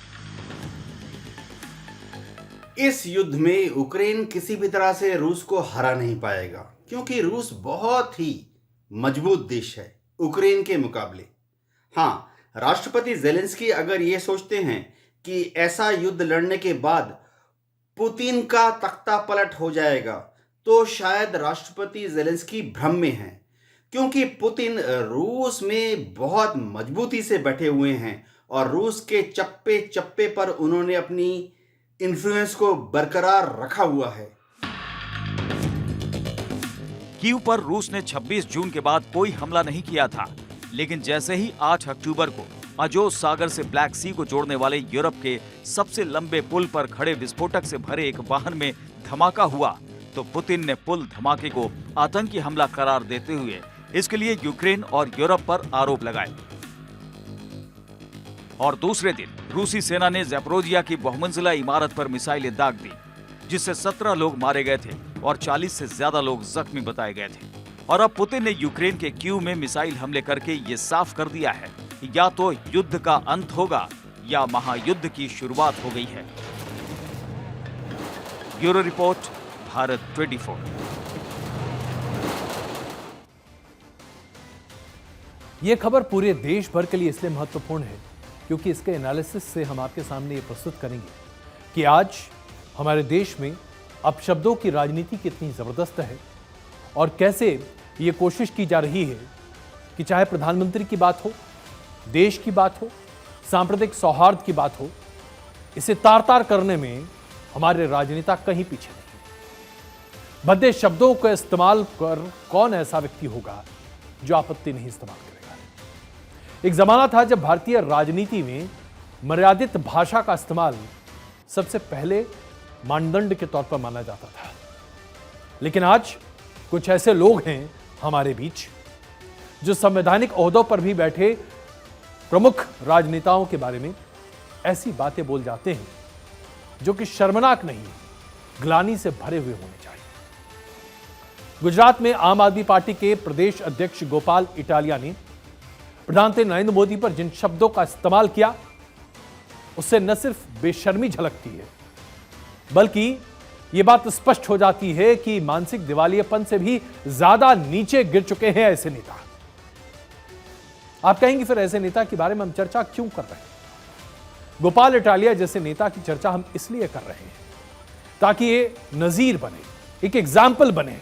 इस युद्ध में यूक्रेन किसी भी तरह से रूस को हरा नहीं पाएगा, क्योंकि रूस बहुत ही मजबूत देश है यूक्रेन के मुकाबले। हाँ, राष्ट्रपति ज़ेलेंस्की अगर ये सोचते हैं कि ऐसा युद्ध लड़ने के बाद पुतिन का तख्ता पलट हो जाएगा, तो शायद राष्ट्रपति ज़ेलेंस्की भ्रम में हैं, क्योंकि पुतिन रूस में बहुत मजबूती से बैठे हुए हैं और रूस के चप्पे चप्पे पर उन्होंने अपनी इन्फ्लुएंस को बरकरार रखा हुआ है। कीव पर रूस ने 26 जून के बाद कोई हमला नहीं किया था, लेकिन जैसे ही 8 अक्टूबर को अजोस सागर से ब्लैक सी को जोड़ने वाले यूरोप के सबसे लंबे पुल पर खड़े विस्फोटक से भरे एक वाहन में धमाका हुआ, तो पुतिन ने पुल धमाके को आतंकी हमला करार देते हुए इसके लिए यूक्रेन और यूरोप पर आरोप लगाए। और दूसरे दिन रूसी सेना ने ज़ैपोरिज़िया की बहुमंजिला इमारत पर मिसाइलें दाग दी, जिससे 17 लोग मारे गए थे और 40 से ज्यादा लोग जख्मी बताए गए थे। और अब पुतिन ने यूक्रेन के कीव में मिसाइल हमले करके ये साफ कर दिया है कि या तो युद्ध का अंत होगा या महायुद्ध की शुरुआत हो गई है। Bureau report, Bharat 24। यह खबर पूरे देश भर के लिए इसलिए महत्वपूर्ण है क्योंकि इसके एनालिसिस से हम आपके सामने ये प्रस्तुत करेंगे कि आज हमारे देश में अपशब्दों की राजनीति कितनी जबरदस्त है और कैसे ये कोशिश की जा रही है कि चाहे प्रधानमंत्री की बात हो, देश की बात हो, सांप्रदायिक सौहार्द की बात हो, इसे तार तार करने में हमारे राजनेता कहीं पीछे नहीं। भद्दे शब्दों का इस्तेमाल कर कौन ऐसा व्यक्ति होगा जो आपत्ति नहीं इस्तेमाल करेगा। एक जमाना था जब भारतीय राजनीति में मर्यादित भाषा का इस्तेमाल सबसे पहले मानदंड के तौर पर माना जाता था, लेकिन आज कुछ ऐसे लोग हैं हमारे बीच जो संवैधानिक ओहदों पर भी बैठे प्रमुख राजनेताओं के बारे में ऐसी बातें बोल जाते हैं जो कि शर्मनाक नहीं, ग्लानि से भरे हुए होने चाहिए। गुजरात में आम आदमी पार्टी के प्रदेश अध्यक्ष गोपाल इटालिया ने प्रधानमंत्री नरेंद्र मोदी पर जिन शब्दों का इस्तेमाल किया, उससे न सिर्फ बेशर्मी झलकती है बल्कि यह बात स्पष्ट हो जाती है कि मानसिक दिवालियेपन से भी ज्यादा नीचे गिर चुके हैं ऐसे नेता। आप कहेंगे फिर ऐसे नेता के बारे में हम चर्चा क्यों कर रहे हैं? गोपाल इटालिया जैसे नेता की चर्चा हम इसलिए कर रहे हैं ताकि ये नजीर बने, एक एग्जाम्पल बने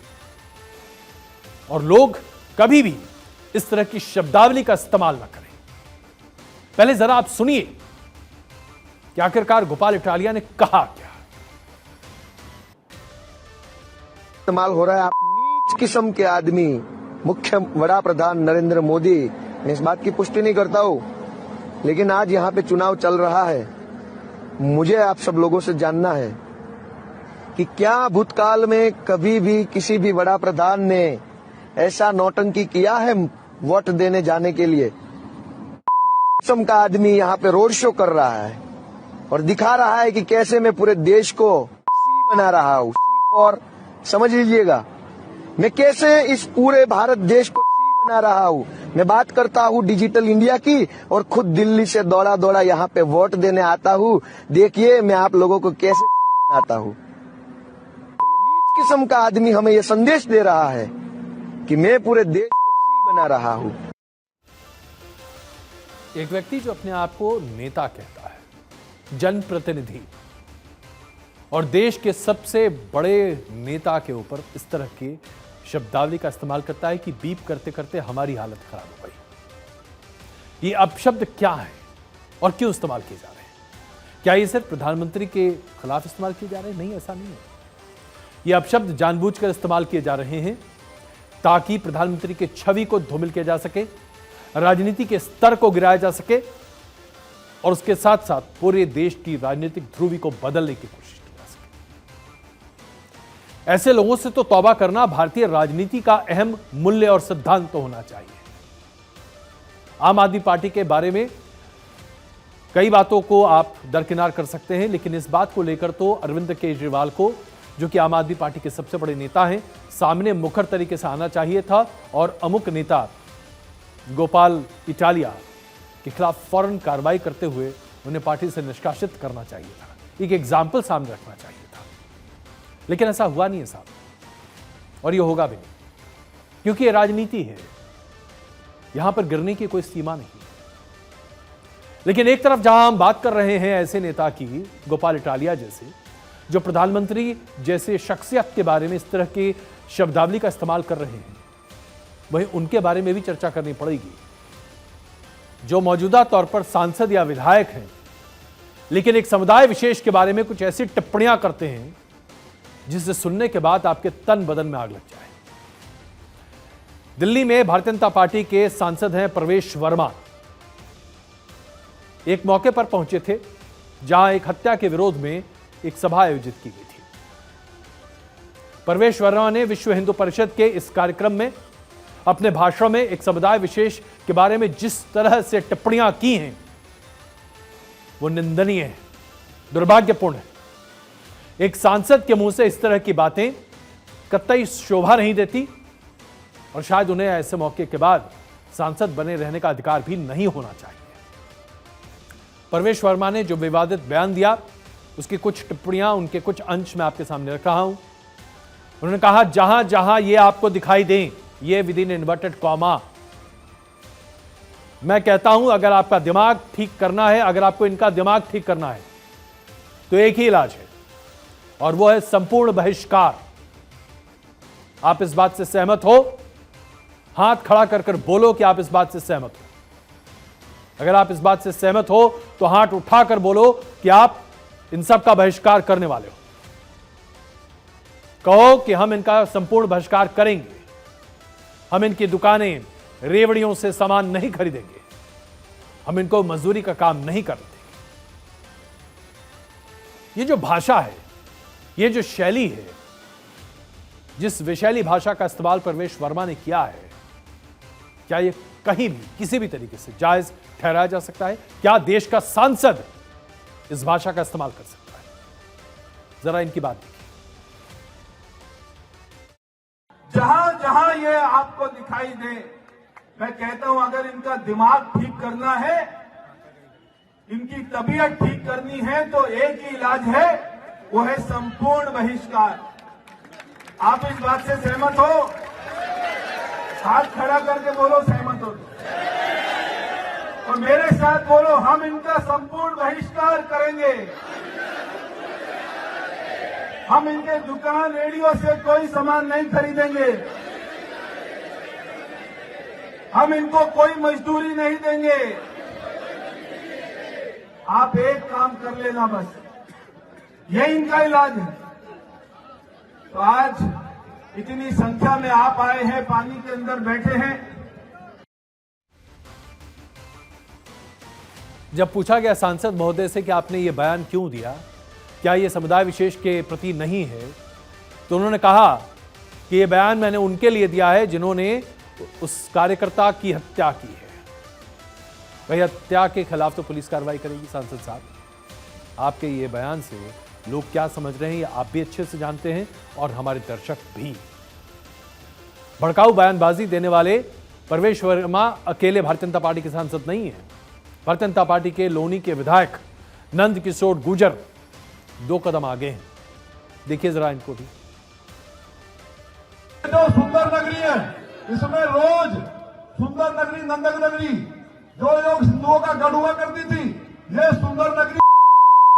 और लोग कभी भी इस तरह की शब्दावली का इस्तेमाल ना करें। पहले जरा आप सुनिए कि आखिरकार गोपाल इटालिया ने कहा क्या। इस्तेमाल हो रहा है। आप नीच किस्म के आदमी, मुख्य बड़ा प्रधान नरेंद्र मोदी, मैं इस बात की पुष्टि नहीं करता हूं, लेकिन आज यहाँ पे चुनाव चल रहा है। मुझे आप सब लोगों से जानना है कि क्या भूतकाल में कभी भी किसी भी बड़ा प्रधान ने ऐसा नौटंकी किया है वोट देने जाने के लिए? किस्म का आदमी यहाँ पे रोड शो कर रहा है और दिखा रहा है कि कैसे मैं पूरे देश को सी बना रहा हूँ। और समझ लीजिएगा, मैं कैसे इस पूरे भारत देश को सी बना रहा हूँ। मैं बात करता हूँ डिजिटल इंडिया की और खुद दिल्ली से दौड़ा दौड़ा यहाँ पे वोट देने आता हूँ। देखिए मैं आप लोगों को कैसे सी बनाता हूँ। नीच किस्म का आदमी हमें ये संदेश दे रहा है कि मैं पूरे देश को सी बना रहा हूँ। एक व्यक्ति जो अपने आप को नेता कहता है, जनप्रतिनिधि, और देश के सबसे बड़े नेता के ऊपर इस तरह की शब्दावली का इस्तेमाल करता है कि बीप करते करते हमारी हालत खराब हो गई। ये अपशब्द क्या है और क्यों इस्तेमाल किए जा रहे हैं? क्या ये सिर्फ प्रधानमंत्री के खिलाफ इस्तेमाल किए जा रहे हैं? नहीं, ऐसा नहीं है। ये अपशब्द जानबूझकर इस्तेमाल किए जा रहे हैं ताकि प्रधानमंत्री की छवि को धूमिल किया जा सके, राजनीति के स्तर को गिराया जा सके और उसके साथ साथ पूरे देश की राजनीतिक ध्रुवी को बदलने की कोशिश की जा सके। ऐसे लोगों से तो तौबा करना भारतीय राजनीति का अहम मूल्य और सिद्धांत तो होना चाहिए। आम आदमी पार्टी के बारे में कई बातों को आप दरकिनार कर सकते हैं, लेकिन इस बात को लेकर तो अरविंद केजरीवाल को, जो कि आम आदमी पार्टी के सबसे बड़े नेता हैं, सामने मुखर तरीके से आना चाहिए था और अमुक नेता गोपाल इटालिया के खिलाफ फौरन कार्रवाई करते हुए उन्हें पार्टी से निष्कासित करना चाहिए था, एक एग्जाम्पल सामने रखना चाहिए था। लेकिन ऐसा हुआ नहीं है साहब, और ये होगा भी नहीं, क्योंकि ये राजनीति है, यहां पर गिरने की कोई सीमा नहीं। लेकिन एक तरफ जहां हम बात कर रहे हैं ऐसे नेता की, गोपाल इटालिया जैसे, जो प्रधानमंत्री जैसे शख्सियत के बारे में इस तरह की शब्दावली का इस्तेमाल कर रहे हैं, वहीं उनके बारे में भी चर्चा करनी पड़ेगी, जो मौजूदा तौर पर सांसद या विधायक हैं, लेकिन एक समुदाय विशेष के बारे में कुछ ऐसी टिप्पणियां करते हैं जिसे सुनने के बाद आपके तन बदन में आग लग जाए। दिल्ली में भारतीय जनता पार्टी के सांसद हैं प्रवेश वर्मा, एक मौके पर पहुंचे थे जहां एक हत्या के विरोध में एक सभा आयोजित की गई थी। प्रवेश वर्मा ने विश्व हिंदू परिषद के इस कार्यक्रम में अपने भाषण में एक समुदाय विशेष के बारे में जिस तरह से टिप्पणियां की हैं वो निंदनीय है, दुर्भाग्यपूर्ण है। एक सांसद के मुंह से इस तरह की बातें कतई शोभा नहीं देती और शायद उन्हें ऐसे मौके के बाद सांसद बने रहने का अधिकार भी नहीं होना चाहिए। प्रवेश वर्मा ने जो विवादित बयान दिया उसकी कुछ टिप्पणियां, उनके कुछ अंश मैं आपके सामने रख रहा हूं। उन्होंने कहा जहां जहां ये आपको दिखाई दें, ये विद इन इन्वर्टेड कॉमा, मैं कहता हूं अगर आपका दिमाग ठीक करना है, अगर आपको इनका दिमाग ठीक करना है तो एक ही इलाज है और वो है संपूर्ण बहिष्कार। आप इस बात से सहमत हो? हाथ खड़ा कर कर बोलो कि आप इस बात से सहमत हो। अगर आप इस बात से सहमत हो तो हाथ उठाकर बोलो कि आप इन सब का बहिष्कार करने वाले हो। कहो कि हम इनका संपूर्ण बहिष्कार करेंगे, हम इनकी दुकानें, रेवड़ियों से सामान नहीं खरीदेंगे, हम इनको मजदूरी का काम नहीं करते। ये जो भाषा है, ये जो शैली है, जिस विशैली भाषा का इस्तेमाल प्रवेश वर्मा ने किया है, क्या ये कहीं भी किसी भी तरीके से जायज ठहराया जा सकता है? क्या देश का सांसद इस भाषा का इस्तेमाल कर सकता है? जरा इनकी बात देखिए। जहां जहां ये आपको दिखाई दे, मैं कहता हूं अगर इनका दिमाग ठीक करना है, इनकी तबीयत ठीक करनी है तो एक ही इलाज है, वो है संपूर्ण बहिष्कार। आप इस बात से सहमत हो? हाथ खड़ा करके बोलो सहमत हो और मेरे साथ बोलो हम इनका संपूर्ण बहिष्कार करेंगे। हम इनके दुकान, रेडियो से कोई सामान नहीं खरीदेंगे, हम इनको कोई मजदूरी नहीं देंगे। आप एक काम कर लेना बस, यही इनका इलाज है। तो आज इतनी संख्या में आप आए हैं, पानी के अंदर बैठे हैं। जब पूछा गया सांसद महोदय से कि आपने ये बयान क्यों दिया, क्या ये समुदाय विशेष के प्रति नहीं है, तो उन्होंने कहा कि ये बयान मैंने उनके लिए दिया है जिन्होंने उस कार्यकर्ता की हत्या की है। भाई हत्या के खिलाफ तो पुलिस कार्रवाई करेगी। सांसद साहब, आपके ये बयान से लोग क्या समझ रहे हैं ये आप भी अच्छे से जानते हैं और हमारे दर्शक भी। भड़काऊ बयानबाजी देने वाले प्रवेश वर्मा अकेले भारतीय जनता पार्टी के सांसद नहीं है। भारतीय जनता पार्टी के लोनी के विधायक नंद किशोर गुर्जर 2 कदम आगे हैं। देखिए जरा इनको भी। जो सुंदर नगरी है, इसमें रोज सुंदर नगरी, नंदक नगरी जो लोग हिंदुओं का गढ़ हुआ करती थी, ये सुंदर नगरी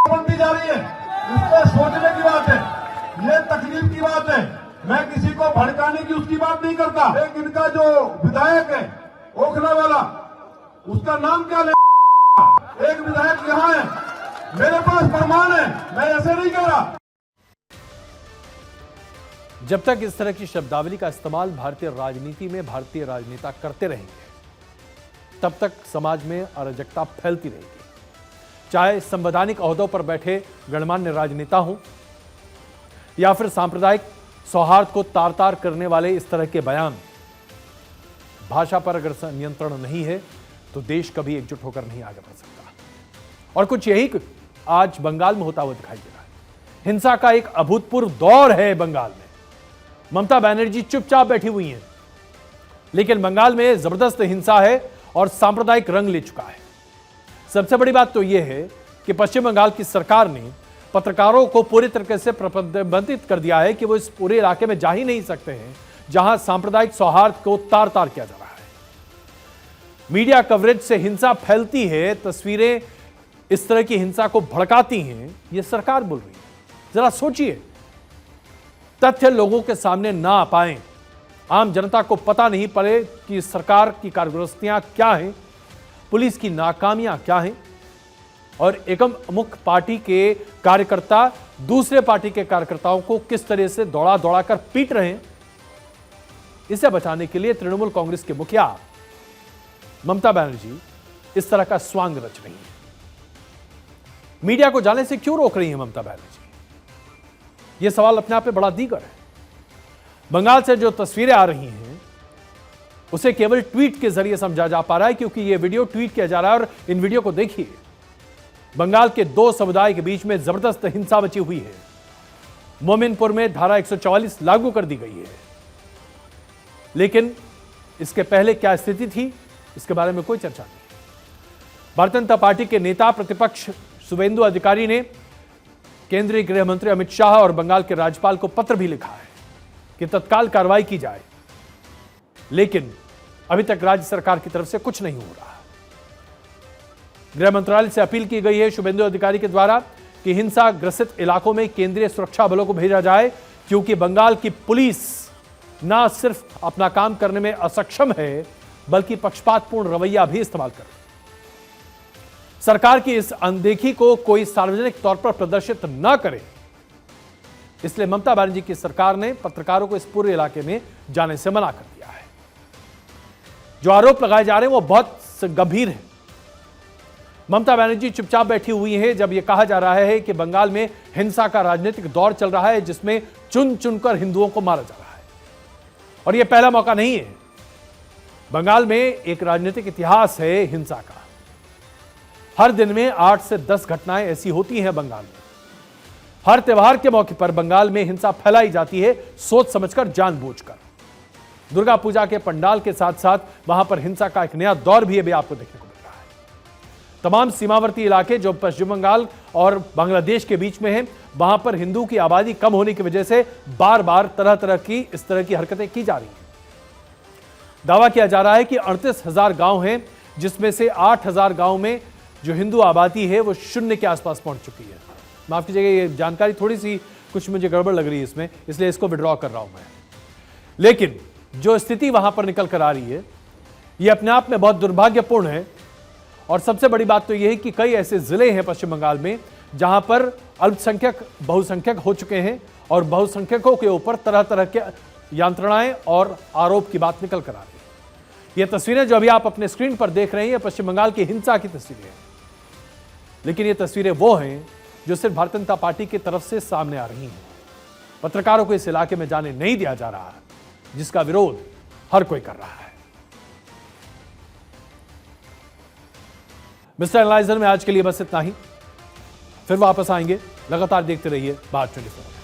बनती जा रही है। इसको सोचने की बात है, ये तकलीफ की बात है। मैं किसी को भड़काने की उसकी बात नहीं करता। एक इनका जो विधायक है ओखला वाला, उसका नाम क्या ले, एक विधायक यहाँ है, मेरे पास प्रमाण है, मैं ऐसे नहीं कह रहा। जब तक इस तरह की शब्दावली का इस्तेमाल भारतीय राजनीति में भारतीय राजनेता करते रहेंगे, तब तक समाज में अराजकता फैलती रहेगी। चाहे संवैधानिक ओहदों पर बैठे गणमान्य राजनेता हों या फिर सांप्रदायिक सौहार्द को तार तार करने वाले इस तरह के बयान। भाषा पर अगर नियंत्रण नहीं है तो देश कभी एकजुट होकर नहीं आगे बढ़ सकता। और कुछ यही आज बंगाल में होता हुआ दिखाई दे रहा है। हिंसा का एक अभूतपूर्व दौर है बंगाल में। ममता बनर्जी चुपचाप बैठी हुई हैं, लेकिन बंगाल में जबरदस्त हिंसा है और सांप्रदायिक रंग ले चुका है। सबसे बड़ी बात तो यह है कि पश्चिम बंगाल की सरकार ने पत्रकारों को पूरी तरीके से प्रतिबंधित कर दिया है कि वो इस पूरे इलाके में जा ही नहीं सकते हैं जहां सांप्रदायिक सौहार्द को तार तार किया जा रहा है। मीडिया कवरेज से हिंसा फैलती है, तस्वीरें इस तरह की हिंसा को भड़काती हैं, ये सरकार बोल रही है। जरा सोचिए, तथ्य लोगों के सामने ना आ पाए, आम जनता को पता नहीं पड़े कि सरकार की कारगुजस्तियां क्या हैं, पुलिस की नाकामियां क्या हैं, और एकम मुख्य पार्टी के कार्यकर्ता दूसरे पार्टी के कार्यकर्ताओं को किस तरह से दौड़ा दौड़ा कर पीट रहे हैं। इसे बचाने के लिए तृणमूल कांग्रेस के मुखिया ममता बनर्जी इस तरह का स्वांग रच रही है। मीडिया को जाने से क्यों रोक रही है ममता बनर्जी? यह सवाल अपने आप में बड़ा दीगर है। बंगाल से जो तस्वीरें आ रही हैं उसे केवल ट्वीट के जरिए समझा जा पा रहा है, क्योंकि यह वीडियो ट्वीट किया जा रहा है। और इन वीडियो को देखिए, बंगाल के दो समुदाय के बीच में जबरदस्त हिंसा मची हुई है। मोमिनपुर में धारा 144 लागू कर दी गई है, लेकिन इसके पहले क्या स्थिति थी, इसके बारे में कोई चर्चा नहीं। भारतीय जनता पार्टी के नेता प्रतिपक्ष शुभेंदु अधिकारी ने केंद्रीय गृह मंत्री अमित शाह और बंगाल के राज्यपाल को पत्र भी लिखा है कि तत्काल कार्रवाई की जाए, लेकिन अभी तक राज्य सरकार की तरफ से कुछ नहीं हो रहा। गृह मंत्रालय से अपील की गई है शुभेंदु अधिकारी के द्वारा कि हिंसा ग्रसित इलाकों में केंद्रीय सुरक्षा बलों को भेजा जाए, क्योंकि बंगाल की पुलिस ना सिर्फ अपना काम करने में असक्षम है, बल्कि पक्षपातपूर्ण रवैया भी इस्तेमाल कर रही है। सरकार की इस अनदेखी को कोई सार्वजनिक तौर पर प्रदर्शित न करे, इसलिए ममता बनर्जी की सरकार ने पत्रकारों को इस पूरे इलाके में जाने से मना कर दिया है। जो आरोप लगाए जा रहे हैं वो बहुत गंभीर है। ममता बनर्जी चुपचाप बैठी हुई है जब यह कहा जा रहा है कि बंगाल में हिंसा का राजनीतिक दौर चल रहा है, जिसमें चुन चुनकर हिंदुओं को मारा जा रहा है। और यह पहला मौका नहीं है। बंगाल में एक राजनीतिक इतिहास है हिंसा का। हर दिन में 8 से 10 घटनाएं ऐसी होती हैं बंगाल में। हर त्योहार के मौके पर बंगाल में हिंसा फैलाई जाती है, सोच समझकर, जानबूझकर। दुर्गा पूजा के पंडाल के साथ साथ वहां पर हिंसा का एक नया दौर भी अभी आपको देखने को मिल रहा है। तमाम सीमावर्ती इलाके जो पश्चिम बंगाल और बांग्लादेश के बीच में हैं, वहां पर हिंदू की आबादी कम होने की वजह से बार बार तरह तरह की हरकतें की जा रही हैं। दावा किया जा रहा है कि 38,000 गांव हैं, जिसमें से 8,000 गांव में जो हिंदू आबादी है वो 0 के आसपास पहुंच चुकी है। माफ कीजिएगा, ये जानकारी थोड़ी सी कुछ मुझे गड़बड़ लग रही है इसमें, इसलिए इसको विड्रॉ कर रहा हूं मैं। लेकिन जो स्थिति वहां पर निकल कर आ रही है, ये अपने आप में बहुत दुर्भाग्यपूर्ण है। और सबसे बड़ी बात तो यह है कि कई ऐसे जिले हैं पश्चिम बंगाल में जहां पर अल्पसंख्यक बहुसंख्यक हो चुके हैं, और बहुसंख्यकों के ऊपर तरह तरह के यंत्रणाएं और आरोप की बात निकल कर आ रही है। ये तस्वीरें जो अभी आप अपने स्क्रीन पर देख रहे हैं, ये पश्चिम बंगाल की हिंसा की तस्वीरें हैं। लेकिन ये तस्वीरें वो हैं जो सिर्फ भारतीय जनता पार्टी की तरफ से सामने आ रही हैं। पत्रकारों को इस इलाके में जाने नहीं दिया जा रहा है, जिसका विरोध हर कोई कर रहा है। मिस्टर एनालाइजर में आज के लिए बस इतना ही। फिर वापस आएंगे। लगातार देखते रहिए भारत 24।